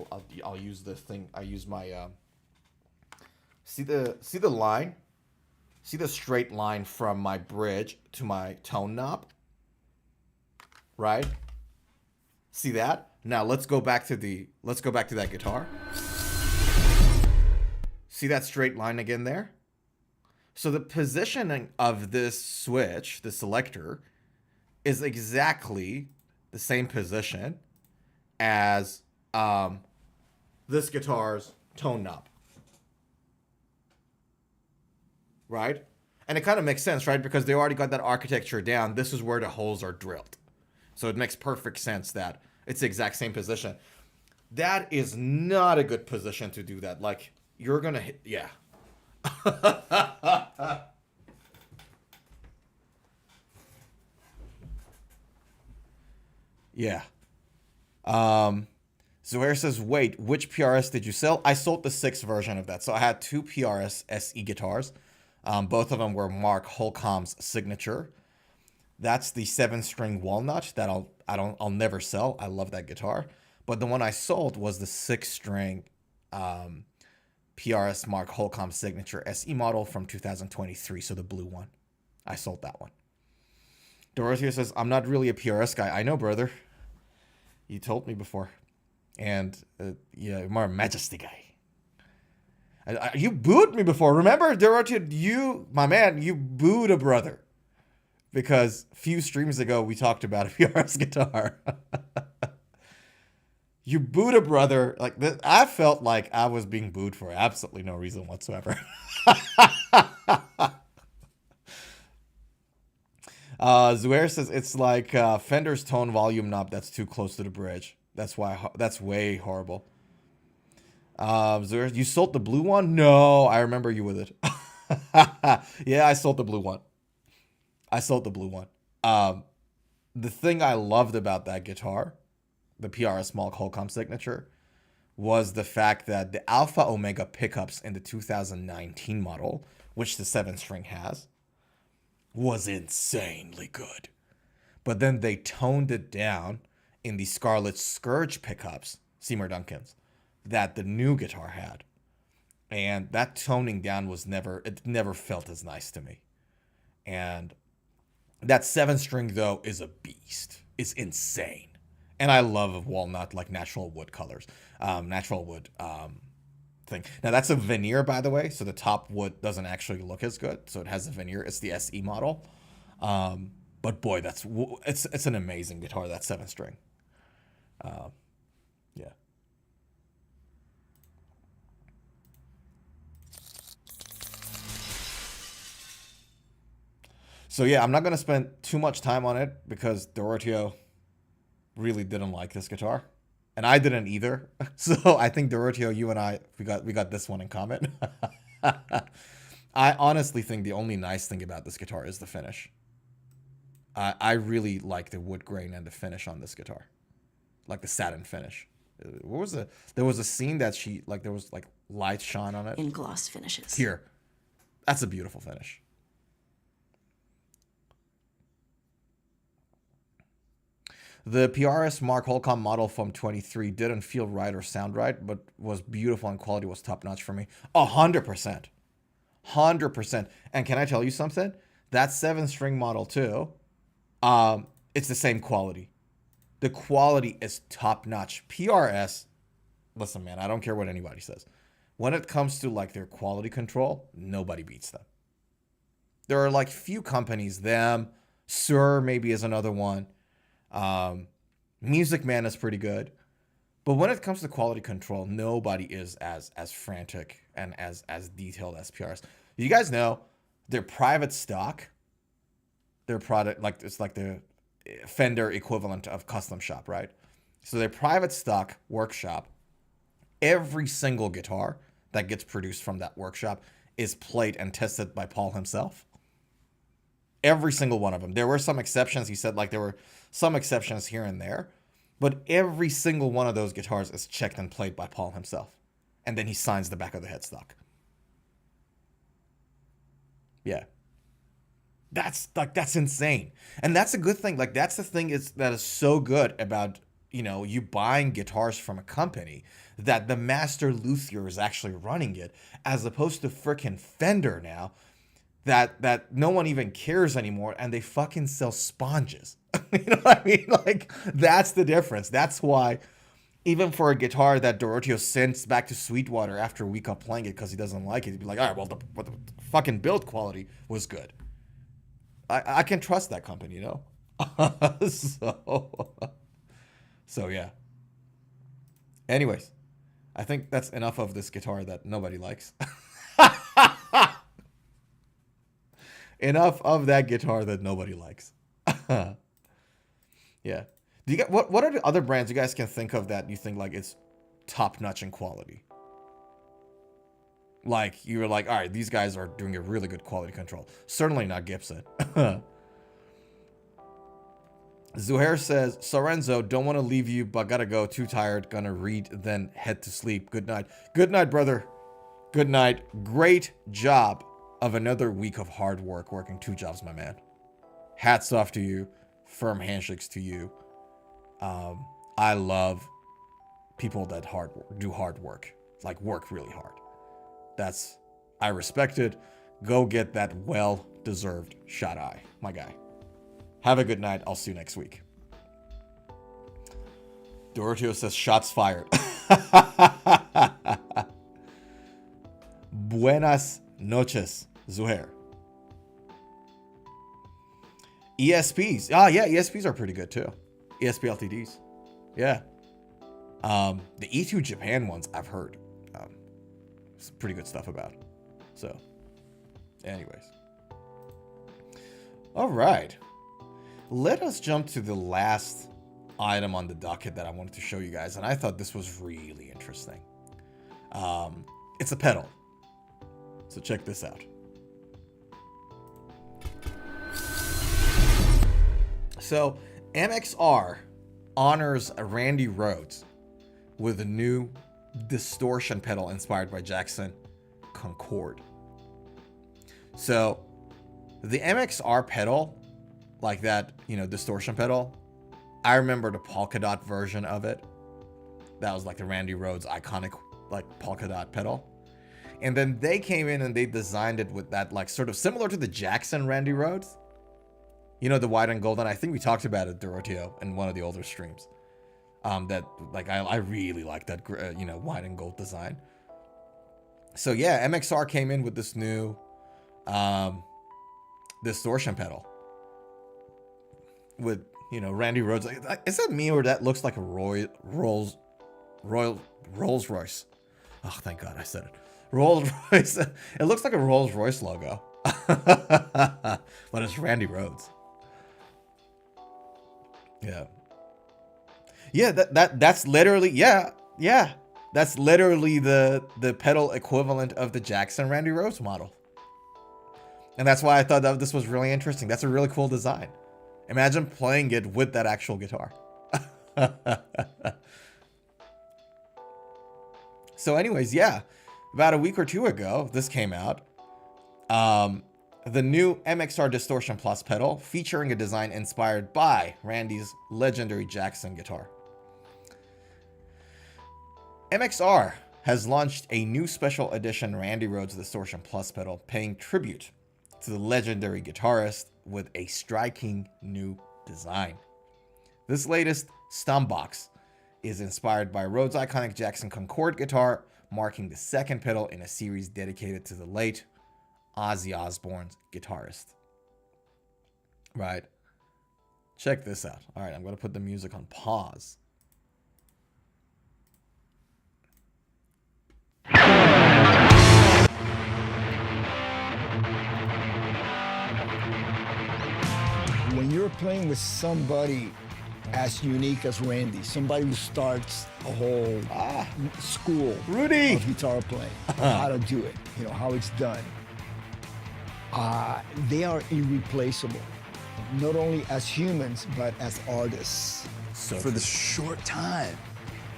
I'll use this thing. I use my see the line. See the straight line from my bridge to my tone knob, right? See that? Now let's go back to that guitar. See that straight line again there? So the positioning of this switch, the selector, is exactly the same position as this guitar's tone knob. right? And it kind of makes sense, right? Because they already got that architecture down. This is where the holes are drilled. So it makes perfect sense that it's the exact same position. That is not a good position to do that. Like, you're going to hit, yeah. Yeah. Zohair says, wait, which PRS did you sell? I sold the 6th version of that. So I had 2 PRS SE guitars. Both of them were Mark Holcomb's signature. That's the 7-string walnut that I'll never sell. I love that guitar. But the one I sold was the 6-string PRS Mark Holcomb signature SE model from 2023. So the blue one. I sold that one. Dorothea says, I'm not really a PRS guy. I know, brother. You told me before. And yeah, you're more a Majesty guy. You booed me before. Remember, Dorothea, you, my man, you booed a brother. Because a few streams ago, we talked about a PRS guitar. You booed a brother. Like, I felt like I was being booed for absolutely no reason whatsoever. Zuhair says it's like Fender's tone volume knob that's too close to the bridge. That's way horrible. Zuhair, you sold the blue one? No, I remember you with it. Yeah, I sold the blue one. The thing I loved about that guitar, the PRS Mark Holcomb signature, was the fact that the Alpha Omega pickups in the 2019 model, which the 7-string has, was insanely good. But then they toned it down in the Scarlet Scourge pickups, Seymour Duncan's, that the new guitar had. And that toning down it never felt as nice to me. And that 7-string, though, is a beast. It's insane. And I love walnut, like natural wood colors. Natural wood thing. Now, that's a veneer, by the way. So the top wood doesn't actually look as good. So it has a veneer. It's the SE model. But boy, it's an amazing guitar, that 7-string. Yeah. So yeah, I'm not going to spend too much time on it because Dorothea really didn't like this guitar. And I didn't either. So I think Dorothea, you and I, we got this one in common. I honestly think the only nice thing about this guitar is the finish. I really like the wood grain and the finish on this guitar. Like the satin finish. There was a scene that there was like light shine on it. In gloss finishes. Here. That's a beautiful finish. The PRS Mark Holcomb model from 23 didn't feel right or sound right, but was beautiful and quality was top notch for me. 100%. 100%. And can I tell you something? That 7-string model too, it's the same quality. The quality is top notch. PRS, listen, man, I don't care what anybody says. When it comes to like their quality control, nobody beats them. There are like few companies, them, Sur maybe is another one. Music Man is pretty good, but when it comes to quality control, nobody is as frantic and as detailed as PRS. You guys know their private stock, their product, like it's like the Fender equivalent of custom shop, right? So their private stock workshop, every single guitar that gets produced from that workshop is played and tested by Paul himself. Every single one of them. There were some exceptions. He said like there were some exceptions here and there, but every single one of those guitars is checked and played by Paul himself. And then he signs the back of the headstock. Yeah. That's insane. And that's a good thing. Like that's the thing that is so good about, you buying guitars from a company, that the master luthier is actually running it, as opposed to frickin' Fender now, that no one even cares anymore, and they fucking sell sponges. You know what I mean? Like, that's the difference. That's why, even for a guitar that Dorothea sends back to Sweetwater after a week of playing it because he doesn't like it, he'd be like, all right, well, the fucking build quality was good. I can trust that company, So yeah. Anyways, I think that's enough of this guitar that nobody likes. Enough of that guitar that nobody likes. Yeah. Do you get what are the other brands you guys can think of that you think like it's top notch in quality? Like you're like, all right, these guys are doing a really good quality control. Certainly not Gibson. Zuhair says, Sorenzo, don't want to leave you, but gotta go. Too tired. Gonna read, then head to sleep. Good night. Good night, brother. Good night. Great job of another week of hard work, working 2 jobs, my man. Hats off to you. Firm handshakes to you. I love people that do hard work. Like work really hard. I respect it. Go get that well-deserved shut eye, my guy. Have a good night. I'll see you next week. Doroteo says, shots fired. Buenas noches, Zuhair. ESPs. Yeah, ESPs are pretty good too. ESP LTDs. Yeah. The E2 Japan ones I've heard some pretty good stuff about. So, anyways. All right. Let us jump to the last item on the docket that I wanted to show you guys, and I thought this was really interesting. It's a pedal. So check this out. So MXR honors Randy Rhodes with a new distortion pedal inspired by Jackson Concord. So the MXR pedal, like that, distortion pedal, I remember the polka dot version of it. That was like the Randy Rhodes iconic like polka dot pedal. And then they came in and they designed it with that like sort of similar to the Jackson Randy Rhodes. The white and gold, and I think we talked about it, Doroteo, in one of the older streams. That like I really like that white and gold design. So yeah, MXR came in with this new distortion pedal with Randy Rhodes. Is that me or that looks like a Rolls Royce? Oh, thank God I said it. Rolls Royce. It looks like a Rolls Royce logo, but it's Randy Rhodes. Yeah. That's literally that's literally the pedal equivalent of the Jackson Randy Rhodes model. And that's why I thought that this was really interesting. That's a really cool design. Imagine playing it with that actual guitar. So anyways, yeah, about a week or two ago, this came out. The new MXR Distortion Plus pedal featuring a design inspired by Randy's legendary Jackson guitar. MXR has launched a new special edition Randy Rhodes Distortion Plus pedal paying tribute to the legendary guitarist with a striking new design. This latest stomp box is inspired by Rhodes' iconic Jackson Concord guitar, marking the second pedal in a series dedicated to the late Ozzy Osbourne's guitarist. Right? Check this out. All right, I'm going to put the music on pause. When you're playing with somebody as unique as Randy, somebody who starts a whole school Rudy of guitar playing, how to do it, how it's done. They are irreplaceable, not only as humans, but as artists. So for the short time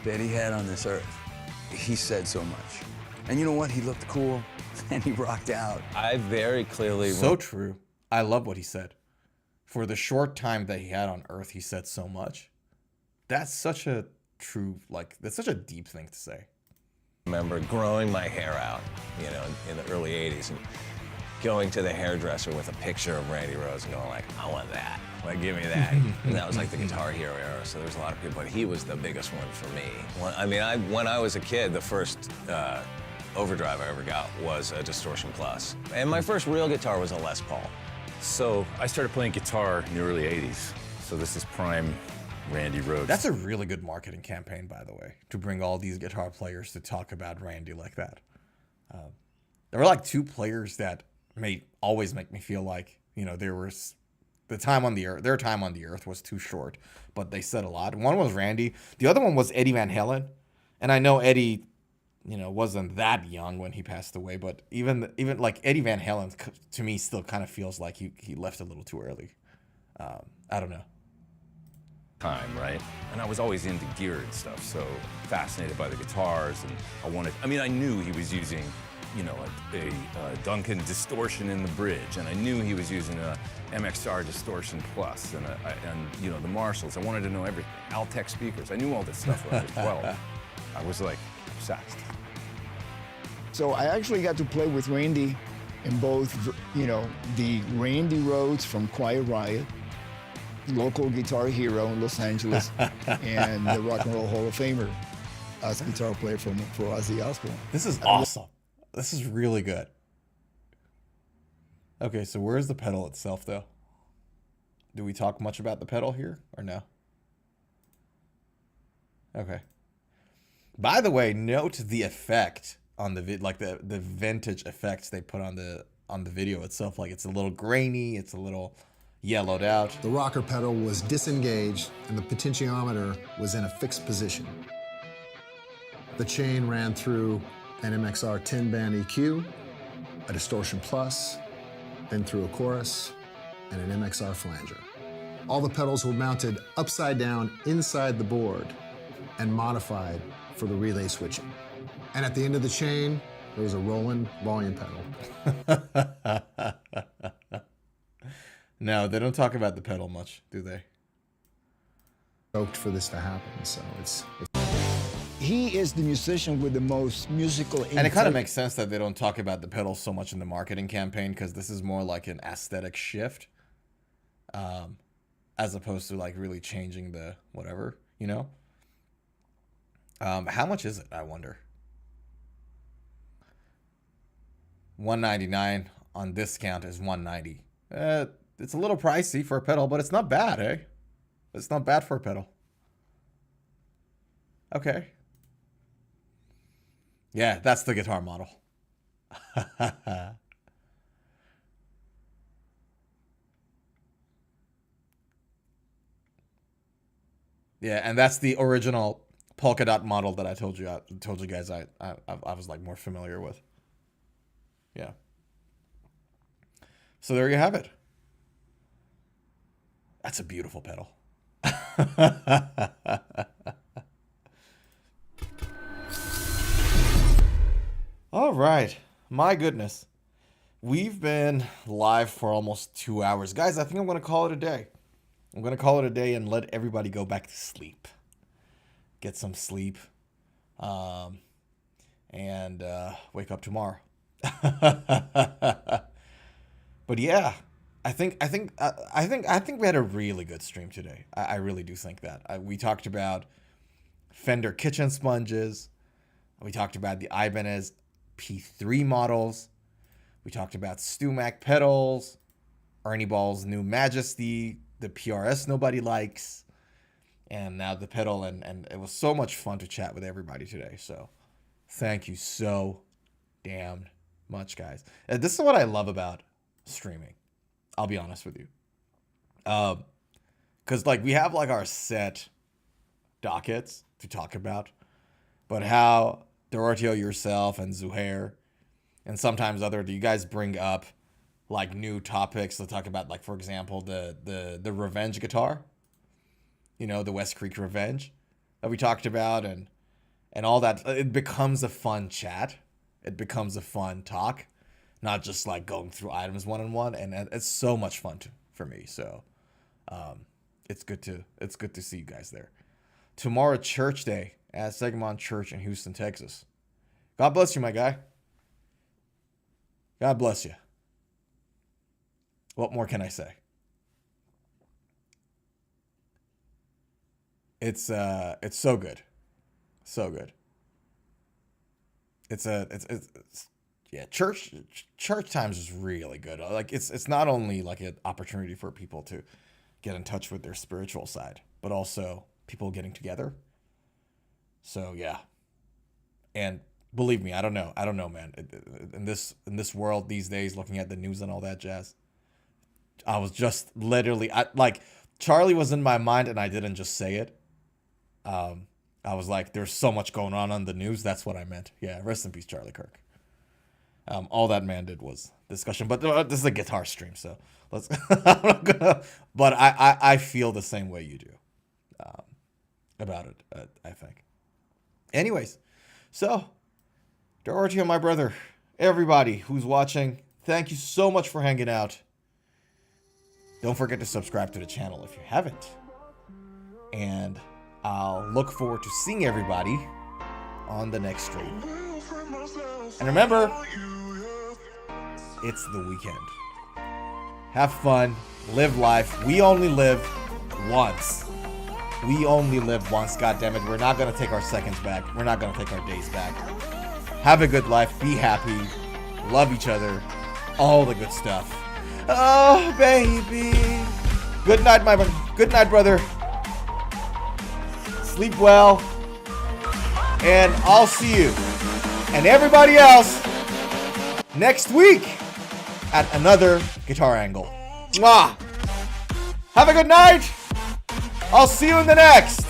that he had on this earth, he said so much. And you know what? He looked cool and he rocked out. I very clearly... So true. I love what he said. For the short time that he had on earth, he said so much. That's such a true, that's such a deep thing to say. I remember growing my hair out, in the early 80s and going to the hairdresser with a picture of Randy Rhodes and going like, I want that. Like, give me that. And that was like the Guitar Hero era, so there was a lot of people, but he was the biggest one for me. When I was a kid, the first overdrive I ever got was a Distortion Plus. And my first real guitar was a Les Paul. So I started playing guitar in the early 80s. So this is prime Randy Rhodes. That's a really good marketing campaign, by the way, to bring all these guitar players to talk about Randy like that. There were like 2 players that always make me feel like, you know, there was their time on the earth was too short, but they said a lot. One was Randy. The other one was Eddie Van Halen. And I know Eddie, you know, wasn't that young when he passed away, but even like Eddie Van Halen to me still kind of feels like he left a little too early. I don't know. Time, right? And I was always into gear and stuff, so fascinated by the guitars, and I knew he was using, you know, a Duncan Distortion in the bridge, and I knew he was using a MXR Distortion Plus, and you know, the Marshalls. I wanted to know everything. Altec speakers. I knew all this stuff when I was 12. I was like obsessed. So I actually got to play with Randy in both, you know, the Randy Rhodes from Quiet Riot, local guitar hero in Los Angeles, and the Rock and Roll Hall of Famer as a guitar player for Ozzy Osbourne. This is awesome. This is really good. Okay, so where's the pedal itself, though? Do we talk much about the pedal here, or no? Okay. By the way, note the effect on the like the vintage effects they put on the video itself. Like, it's a little grainy, it's a little yellowed out. The rocker pedal was disengaged and the potentiometer was in a fixed position. The chain ran through an MXR 10-band EQ, a Distortion Plus, then through a chorus, and an MXR flanger. All the pedals were mounted upside down inside the board and modified for the relay switching. And at the end of the chain, there was a Roland volume pedal. No, they don't talk about the pedal much, do they? Stoked for this to happen, so it's He is the musician with the most musical And it kind of makes sense that they don't talk about the pedal so much in the marketing campaign, because this is more like an aesthetic shift, as opposed to like really changing the whatever, you know? How much is it, I wonder? $199 on discount is $190. It's a little pricey for a pedal, but it's not bad, eh? It's not bad for a pedal. Okay. Yeah, that's the guitar model. Yeah, and that's the original polka dot model that I told you guys I was like more familiar with. Yeah. So there you have it. That's a beautiful pedal. All right. My goodness. We've been live for almost 2 hours. Guys, I think I'm going to call it a day. I'm going to call it a day and let everybody go back to sleep. Get some sleep. And wake up tomorrow. But yeah, I think we had a really good stream today. I really do think that. We talked about Fender kitchen sponges. We talked about the Ibanez PIII models. We talked about StewMac pedals, Ernie Ball's new Majesty, the PRS nobody likes, and now the pedal. And it was so much fun to chat with everybody today. So thank you so damn much, guys. And this is what I love about streaming. I'll be honest with you. Because like we have like our set dockets to talk about, but how Doroteo, yourself, and Zuhair, and sometimes you guys bring up like new topics to talk about, like for example the Revenge guitar, you know, the Westcreek Revenge that we talked about, and all that. It becomes a fun chat. It becomes a fun talk, not just like going through items one-on-one, and it's so much fun for me. So it's good to see you guys there. Tomorrow, church day at Segmont Church in Houston, Texas. God bless you, my guy. God bless you. What more can I say? It's so good. So good. It's yeah, church times is really good. Like it's not only like an opportunity for people to get in touch with their spiritual side, but also people getting together. So yeah. And Believe me, I don't know. I don't know, man. In this world these days, looking at the news and all that jazz, I was just literally, like, Charlie was in my mind and I didn't just say it. I was like, there's so much going on the news. That's what I meant. Yeah, rest in peace, Charlie Kirk. All that man did was discussion, but this is a guitar stream, so let's. I'm not gonna, but I feel the same way you do about it. I think. Anyways, so Dorothy and my brother, everybody who's watching, thank you so much for hanging out. Don't forget to subscribe to the channel if you haven't, and I'll look forward to seeing everybody on the next stream. And remember, it's the weekend. Have fun, live life. We only live once. We only live once, goddammit. We're not gonna take our seconds back. We're not gonna take our days back. Have a good life, be happy, love each other, all the good stuff. Oh, baby. Good night, brother. Sleep well. And I'll see you and everybody else next week at another Guitar Angle. Mwah! Have a good night. I'll see you in the next.